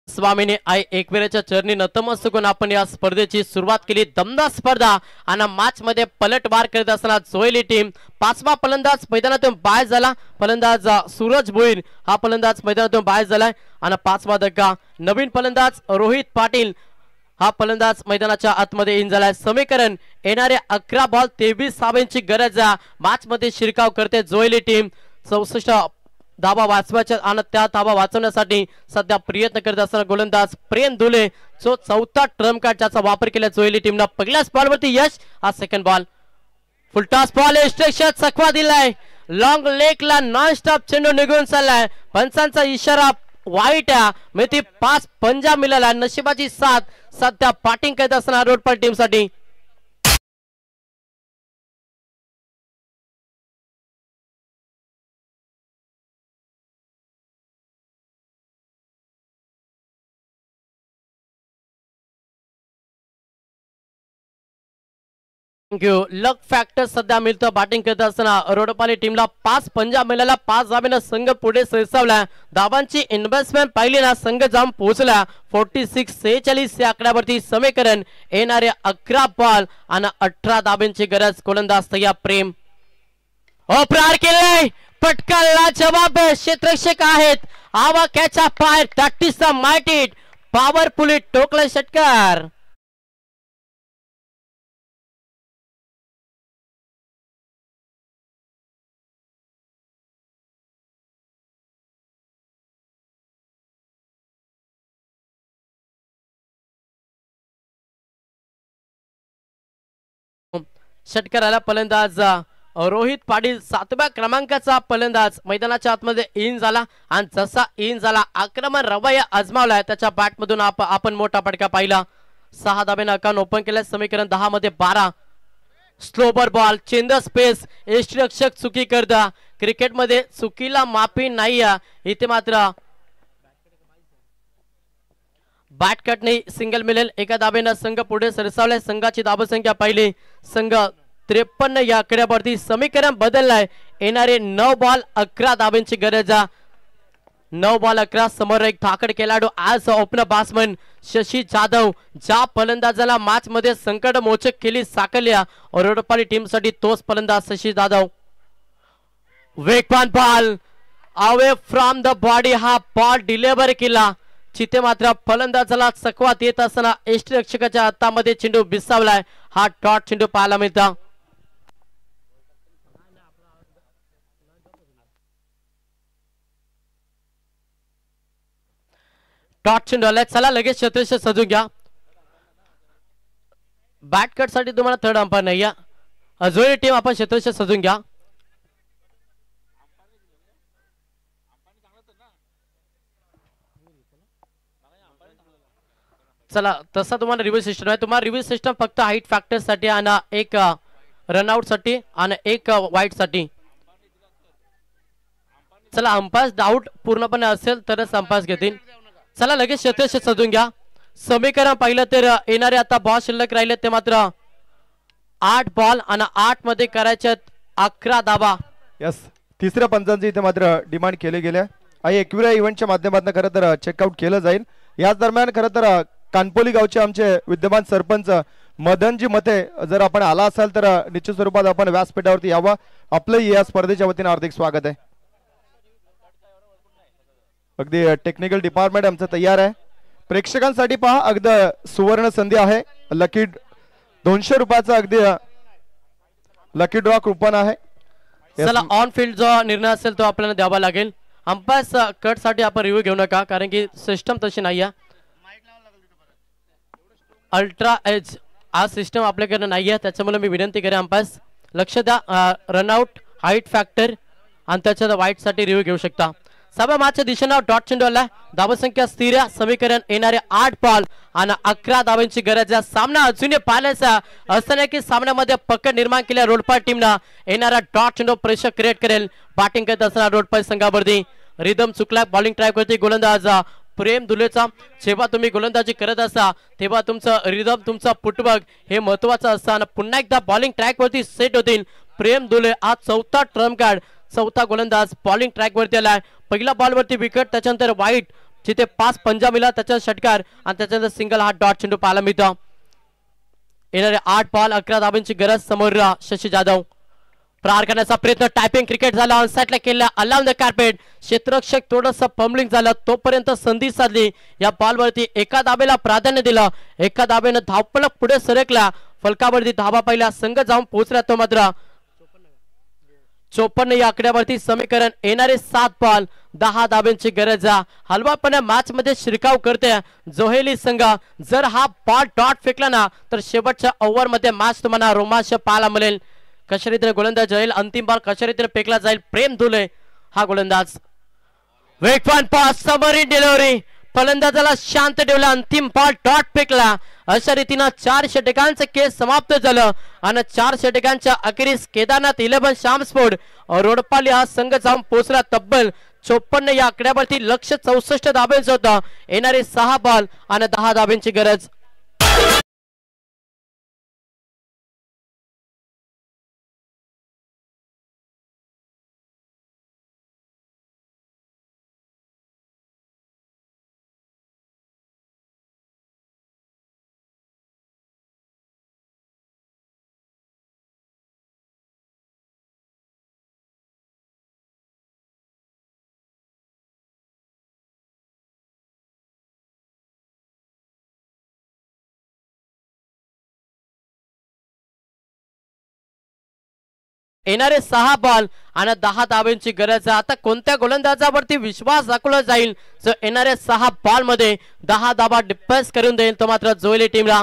स्वामीने आई एकविराच्या चरणी नतमस्तकून आपण या स्पर्धेची सुरुवात केली. दमदार स्पर्धा आणि मॅच मध्ये पलटवार करत असताना जोयली टीम 5वा फलंदाज मैदानातून बाहेर झाला. फलंदाज सूरज भोईर हा फलंदाज मैदानातून बाहेर झालाय आणि 5वा धक्का. नवीन फलंदाज रोहित पाटील हा फलंदाज मैदानाच्या आतमध्ये इन झालाय. समीकरण येणारे 11 बॉल 23 धाब्यांची गरज. मॅच मध्ये शिरकाव करते जोयली टीम. 64 धाबा वाचवायच्या आणि त्या धाबा वाचवण्यासाठी सध्या प्रयत्न करत असताना गोलंदाज प्रेम धुले जो 4था ट्रम्प कार्ड ज्याचा वापर केला जोयली टीमला. पहिल्याच बॉलवरती यश. हा सेकंड बॉल. Full toss ball. स्ट्रेक्शन चकवा दिलाय. लॉंग लेगला नॉन स्टॉप चेंडू निघून चाललाय. पंचांचा इशारा वाईट आहे. मिती 5 पंजा मिळाला. नशिबाची साथ. सध्या बॅटिंग करत असताना रोडपाल टीम साठी लक फॅक्टर सध्या मिळतं. बॅटिंग करत असताना रोडपाली टीमला 5 पंजा मिळाला. 5 धाब्यानं संघ पुढे सरसावला. धाबांची इन्व्हेस्टमेंट पाहिली ना संघ जाऊन पोहोचला 46-46 या आकड्यावरती. समीकरण येणारे 11 बॉल आणि 18 धाब्यांची गरज. गोलंदाज तयार प्रेम प्रहार केलाय. पटकाला जवाब. क्षेत्ररक्षक आहेत. आवा कॅचा पाय. That is the mighty पॉवरफुली Tokla षटकार. षटकाराला फलंदाज रोहित पाटील 7व्या क्रमांकाचा फलंदाज मैदानाच्या आतमध्ये इन झाला आणि जसा इन झाला आक्रमण रवैया आजमावलाय. त्याच्या बॅट मधून आपण मोठा फटका पाहिला. 6 धाब्यानं अकाउंट ओपन केलं. समीकरण 10 मध्ये 12. स्लोबर बॉल. Change space. यष्टिरक्षक चुकी करता. क्रिकेट मध्ये चुकीला माफी नाही. इथे मात्र बॅट कट नाही. सिंगल मिळेल. एका धाब्यानं संघ पुढे सरसावलाय. संघाची धावसंख्या पाहिली. संघ 53 या आकड्यावरती. समीकरण बदललाय. येणारे 9 बॉल 11 धाब्यांची गरज. 9 बॉल 11. समोर एक धाकड खेळाडू आज ओपनर बॅट्समन शशी जाधव ज्या फलंदाजाला मॅच मध्ये संकट मोचक केली साकल्या रोडपाली टीम साठी तोच फलंदाज शशी जाधव. वेगवान ball away from the body. हा बॉल डिलिव्हर केला. चिते मात्र फलंदाजाला चकवात येत असताना यष्टीरक्षकाच्या हातामध्ये चेंडू बिसावलाय. हा डॉट चेंडू पाहायला मिळतो. डॉट चेंडू आलाय. चला लगेच क्षेत्ररक्षक सजून घ्या. बॅट कट साठी तुम्हाला थर्ड अंपायर नाही आहे. अजूनही टीम आपण क्षेत्ररक्षक सजून घ्या. चला तसा तुम्हाला रिव्ह्यू सिस्टम आहे. तुम्हाला रिव्ह्यू सिस्टम फक्त हाईट फॅक्टर साठी आणि एक रनआउट साठी आणि एक वाईट साठी. चला अंपायर डाऊट पूर्णपणे असेल तरच अंपायर घेतील. चला लगेच क्षेत्ररक्षक सजून घ्या. समीकरण पाहिलं तर येणारे आता बॉल शिल्लक राहिले ते मात्र 8 बॉल आणि 8 मध्ये करायचे 11 धावा. यस, तिसऱ्या पंचांची इथे मात्र डिमांड केले गेल्या आणि एकविरा इव्हेंटच्या माध्यमातून खरं तर चेकआउट केलं जाईल. याच दरम्यान खरं तर कानपोली गावचे आमचे विद्यमान सरपंच मदनजी मते जर आपण आला असाल तर निश्चित स्वरूपात आपण व्यासपीठावरती यावं. आपलं या स्पर्धेच्या वतीने हार्दिक स्वागत आहे. अगदी टेक्निकल डिपार्टमेंट आमचं तयार आहे. प्रेक्षकांसाठी पहा अगदी सुवर्ण संधी आहे. लकी 200 रुपयाचा अगदी लकी ड्रॉ कुपन आहे. चला ऑन फील्ड जो निर्णय असेल तो आपल्याला द्यावा लागेल. अंपायर कट साठी आपण रिव्ह्यू घेऊ नका कारण की सिस्टम तशी नाही आहे. अल्ट्रा एज हा सिस्टम आपल्याकडे नाही आहे त्याच्यामुळे मी विनंती करेन अंपायर लक्ष द्या. रनआउट हाईट फॅक्टर आणि त्याच्यात वाईट साठी रिव्ह्यू घेऊ शकता. सभा मागच्या दिशेनं डॉट चेंडू आला. धावसंख्या स्थिर. समीकरण येणारे 8 बॉल आणि 11 धावांची गरज आहे. सामना अजूनही पाहायचा असताना की सामन्यामध्ये पकड निर्माण केल्या रोडपाळ टीमनं येणारा डॉट चेंडू प्रेशर क्रिएट करेल. बॅटिंग करत असताना रोडपाळ संघावरती रिदम चुकला. बॉलिंग ट्राय करते गोलंदाज प्रेम दुलेचा. जेव्हा तुम्ही गोलंदाजी करत असता तेव्हा तुमचं रिदम तुमचा फुटवर्क हे महत्वाचं असतं आणि पुन्हा एकदा बॉलिंग ट्रॅक वरती सेट होतील. प्रेम दुले आज चौथा ट्रम्प कार्ड चौथा गोलंदाज बॉलिंग ट्रॅक वरती आलाय. पहिला बॉल वरती विकेट त्याच्यानंतर वाईट जिथे 5 पंजा मिळाला त्याच्या षटकार आणि त्याच्यानंतर सिंगल हा डॉट चेंडू पाहायला मिळतो. येणारे 8 बॉल 11 धावांची गरज. समोर शशी जाधव प्रहार करण्याचा प्रयत्न. टायपिंग क्रिकेट झाला. ऑनसाइडला केला अलाउन द कार्पेट. क्षेत्ररक्षक थोडंसं फंबलिंग झालं तोपर्यंत संधी साधली. या बॉलवरती एका धाबेला प्राधान्य दिलं. एका धाबेनं धावफलक पुढे सरकला. फलकावरती धाबा पहिला संघ जाऊन पोहोचला तो मात्र 54 या आकड्यावरती. समीकरण येणारे 7 बॉल 10 धाब्यांची गरज. हलवापणे मॅच मध्ये शिरकाव करते जोहेली संघ. जर हा बॉल डॉट फेकला ना तर शेवटच्या ओव्हर मध्ये मॅच तुम्हाला रोमांच पाहायला मिळेल. कशा रीतीने गोलंदाज जाईल. अंतिम बॉल कशा रीतीने फेकला जाईल. प्रेम धुले हा गोलंदाज. वेगवान पास समोरील डिलिव्हरी. फलंदाजाला शांत ठेवला. अंतिम बॉल डॉट फेकला. अशा रीतीनं 4 षटकांचं केस समाप्त झालं आणि 4 षटकांच्या अखेरीस केदारनाथ 11 श्याम स्पोर्ट रोडपाली हा संघ जाऊन पोहोचला. तब्बल 54 या आकड्यावरती लक्ष 64 धाब्यांचं होतं. येणारे 6 बॉल आणि 10 धाब्यांची गरज. येणारे 6 बॉल आणि 10 धाब्यांची गरज. आता कोणत्या गोलंदाजावरती विश्वास दाखवला जाईल जर येणाऱ्या 6 बॉल मध्ये 10 धाबा डिफेन्स करून देईल तो मात्र जोहेली टीमला.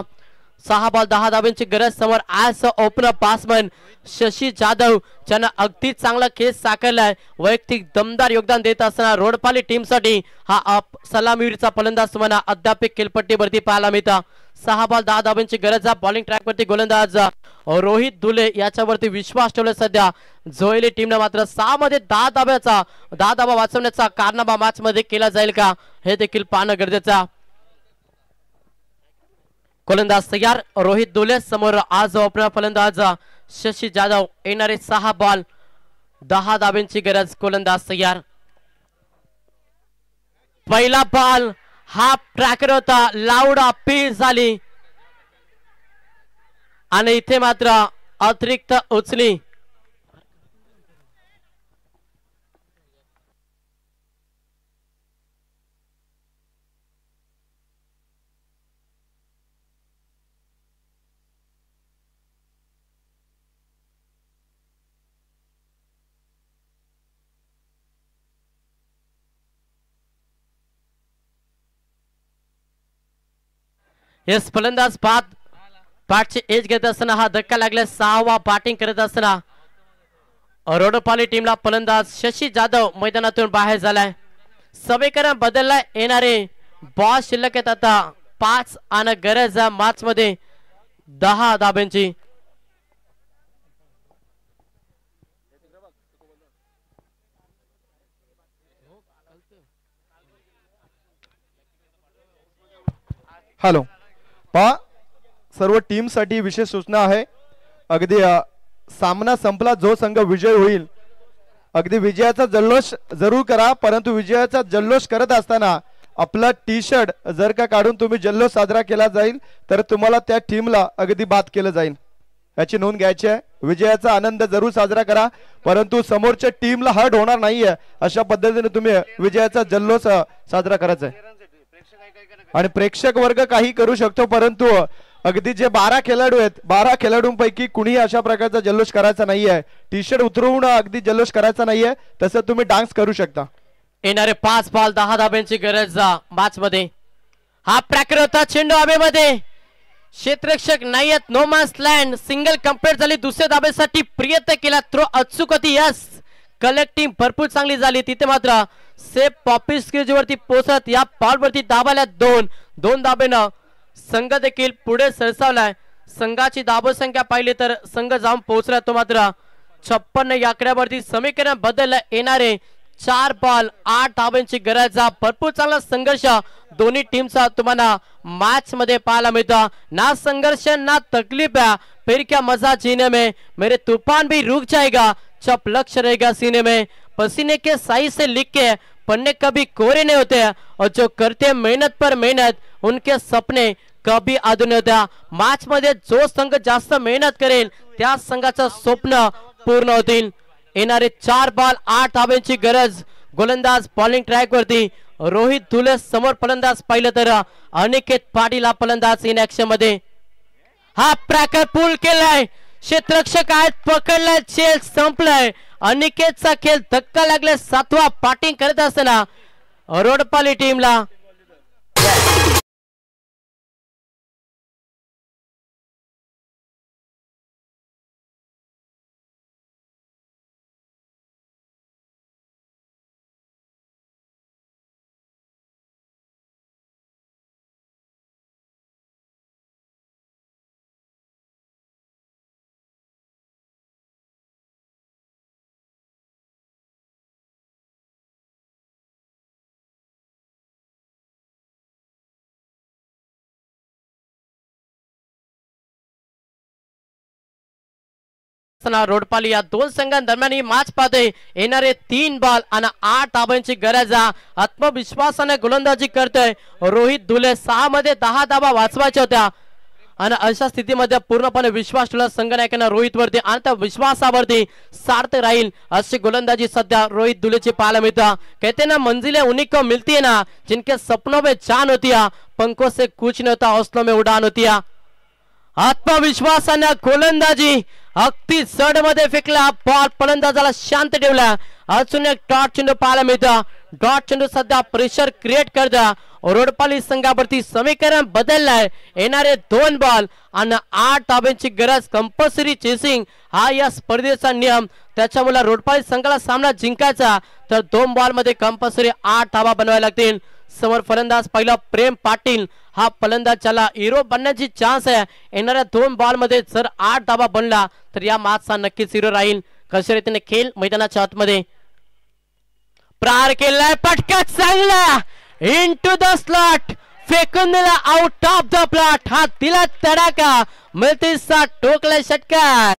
6 बॉल 10 धाब्यांची गरज. समोर as opener batsman Shashi Jadhav ज्यानं अगदी चांगला केस साकारलाय. वैयक्तिक दमदार योगदान देत असताना रोडपाली टीमसाठी हा सलामीवीरचा फलंदाज तुम्हाला अद्याप खेळपट्टीवरती पाहायला मिळतं. 6 बॉल 10 धाब्यांची गरज. बॉलिंग ट्रॅक वरती गोलंदाज रोहित दुले याच्यावरती विश्वास ठेवला सध्या जोहेली टीमने. मात्र 6 मध्ये 10 धाबा वाचवण्याचा कारनामा मॅच मध्ये केला जाईल का हे देखील पाहणं गरजेचं. गोलंदाज तयार रोहित दुले. समोर आज ओपनर फलंदाज शशी जाधव. येणारे 6 बॉल 10 धाब्यांची गरज. गोलंदाज तयार. पहिला बॉल हाफ ट्रॅकर होता. लाऊड अपील झाली आणि इथे मात्र अतिरिक्त उचली. येस फलंदाज पाठची एज घेत असताना हा धक्का लागला. 6वा बॅटिंग करत असताना रोडपाली टीमला फलंदाज शशी जाधव मैदानातून बाहेर झालाय. समीकरण बदलला. येणारे बॉल शिल्लक आहेत आता 5 आणि गरज मॅच मध्ये 10 धाब्यांची. हॅलो पहा सर्व टीम साठी विशेष सूचना आहे. अगदी सामना संपला जो संघ विजय होईल अगदी विजयाचा जल्लोष जरूर करा, परंतु विजयाचा जल्लोष करत असताना आपला टी शर्ट जर का काढून तुम्ही जल्लोष साजरा केला जाईल तर तुम्हाला त्या टीमला अगदी बाद केलं जाईल. याची नोंद घ्यायची आहे. विजयाचा आनंद जरूर साजरा करा, परंतु समोरच्या टीमला हर्ट होणार नाहीये अशा पद्धतीने तुम्ही विजयाचा जल्लोष साजरा करायचा आहे. आणि प्रेक्षक वर्ग काही करू शकतो, परंतु अगदी जे 12 खेळाडू आहेत 12 खेळाडूंपैकी कुणीही अशा प्रकारचा जल्लोष करायचा नाहीये. टी शर्ट उतरवून अगदी जल्लोष करायचा नाहीये, तसं तुम्ही डान्स करू शकता. येणारे 5 बॉल 10 धाब्यांची गरज मॅच मध्ये. हा प्रकार होता. चेंडू हवेमध्ये, क्षेत्ररक्षक नाही आहेत. No man's land. Single complete झाली. दुसऱ्या धाब्यासाठी प्रयत्न केला. थ्रो अचूक होती. यस कलेक्टिंग भरपूर चांगली झाली. तिथे मात्र सेफ पॉपी स्क्रीज वरती पोहोचत या बॉल वरती दाबाला 2 धाब्यानं संघ देखील पुढे सरसावलाय. संघाची धाबसंख्या पाहिली तर संघ जाऊन पोहोचला तो मात्र 56 या आकड्यावरती. समीकरण बदललं. येणारे 4 बॉल 8 धाब्यांची गरज. भरपूर चांगला संघर्ष दोन्ही टीमचा तुम्हाला मैच मध्ये पाहायला मिळतो. ना संघर्ष ना तकलीफ है, फिर क्या मजा जीने में. मेरे तूफान भी रुक जाएगा, चुप लक्ष्य रहेगा सीने में. पसीने के साई से लिख के पन्ने कभी कोरे नहीं होते, और जो करते मेहनत पर मेहनत उनके सपने कभी अधूरे होत्या. मैच मध्ये जो संघ जास्त मेहनत करेल त्या संघाचं स्वप्न पूर्ण होतील. येणारे 4 बॉल 8 धाब्यांची गरज. गोलंदाज बॉलिंग ट्रॅक वरती. रोहित धुले समोर फलंदाज पाहिलं तर अनिकेत पाटील हा फलंदाज इन ऍक्शन मध्ये. हा प्रकार पूल केलाय. क्षेत्ररक्षक आहेत, पकडलाय, खेळ संपलाय. अनिकेतचा खेळ धक्का लागलाय. 7वा बॅटिंग करत असताना रोडपाली टीमला. रोडपाली या 2 संघांदरम्यान ही मॅच पाहते. येणारे 3 बॉल आणि 8 धाब्यांची गरज. आत्मविश्वासाने गोलंदाजी करतोय रोहित धुले. 6 मध्ये 10 धाबा वाचवायच्या होत्या आणि अशा स्थितीमध्ये पूर्णपणे विश्वास ठेवला संघनायकांना रोहित वरती, आणि त्या विश्वासावरती सार्थ राहील अशी गोलंदाजी सध्या रोहित धुलेची पाहायला मिळते. कहते ना मंजिलें उन्हीं को मिलती है ना जिनके सपनों में जान होती है, पंखों से कुछ नहीं होता हौसलों में उड़ान होती है. आत्मविश्वासाने गोलंदाजी अगदी जड मध्ये फेकला बॉल. फलंदाजाला शांत ठेवला. अजून एक डॉट चेंडू पाहायला मिळतं. डॉट चेंडू सध्या प्रेशर क्रिएट करता रोडपाली संघावरती. समीकरण बदललाय. येणारे 2 बॉल आणि 8 धाब्यांची गरज. कंपल्सरी चेसिंग हा या स्पर्धेचा नियम. त्याच्यामुळे रोडपाली संघाला सामना जिंकायचा तर 2 बॉल मध्ये कंपल्सरी 8 धाबा बनवायला लागतील. समोर फलंदाज पहिला प्रेम पाटील हा फलंदाज ज्याला हिरो बनण्याची चान्स आहे. येणाऱ्या 2 बॉल मध्ये जर 8 धाबा बनला तर या मॅचचा नक्कीच हिरो राहील. कशा रीतीने खेळ मैदानाच्या आतमध्ये प्रार केलाय. पटका चांगला इनटू द स्लॉट फेकून दिला आउट ऑफ द प्लॉट. हा दिला तडाका. मिळते 7 टोकला षटकार.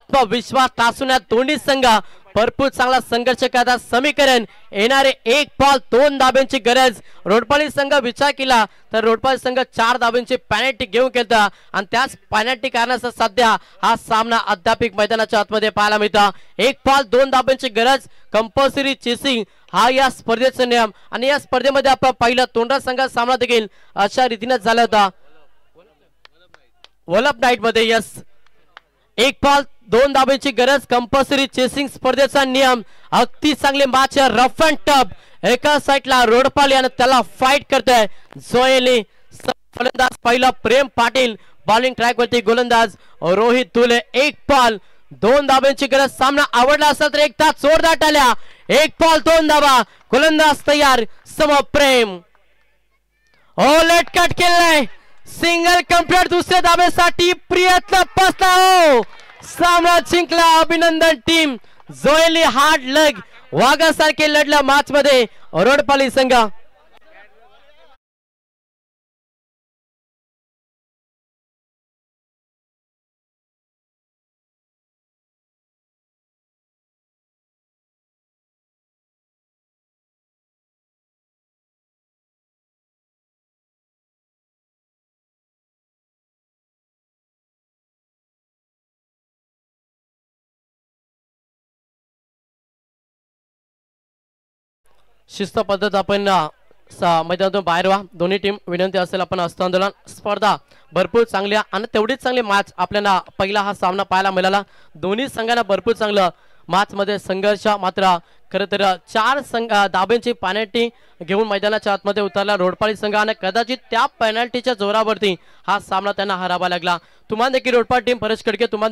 विश्वास टासून दोन्ही संघ भरपूर चांगला संघर्ष करतात समीकरण येणारे 1 बॉल 2 धाब्यांची गरज रोडपाली संघ विचार केला तर रोडपाली संघ 4 धाब्यांची पेनल्टी घेऊन केलता आणि त्याच पेनल्टी कारणास्तव सध्या हा सामना अद्याप मैदानाच्या आतमध्ये पाहायला मिळतो 1 बॉल 2 धाब्यांची गरज कंपल्सरी चेसिंग हा या स्पर्धेचा नियम आणि या स्पर्धेमध्ये आपण पहिला तोंडा संघात सामना देखील अशा रीतीने झाला होता वलप नाईट मध्ये यस 1 बॉल 2 धाब्यांची गरज कंपल्सरी चेसिंग स्पर्धेचा नियम अगदी चांगले मॅच रफ अँड टफ एका साइडला रोडपाली आणि त्याला फाईट करतोय जोयली फलंदाज पहिला प्रेम पाटील बॉलिंग ट्रॅक वरती गोलंदाज रोहित तुले 1 बॉल 2 धाब्यांची गरज सामना आवडला असेल तर एकदा जोरदार टाळ्या 1 बॉल 2 धाबा गोलंदाज तयार सम प्रेम लेट कट केलाय सिंगल कंप्लीट दुसऱ्या धाब्यासाठी प्रयत्न बसला हो सामना जिंकला अभिनंदन टीम जोयली हार्ड लग वाघासारखे लढला मॅच मध्ये रोडपाली संघ शिस्त पद्धत आपण मैदानातून बाहेर व्हा दोन्ही टीम विनंती असेल आपण हस्तांदोलन स्पर्धा भरपूर चांगल्या आणि तेवढीच चांगली मॅच आपल्याला पहिला हा सामना पाहायला मिळाला दोन्ही संघांना भरपूर चांगलं मॅच मध्ये संघर्ष मात्र खरं तर 4 धाब्यांची पेनल्टी घेऊन मैदानाच्या आतमध्ये उतरला रोडपाली संघ आणि कदाचित त्या पेनल्टीच्या जोरावरती हा सामना त्यांना हरावा लागला तुम्हाला देखील रोडपाली टीम परेश कडके तुम्हाला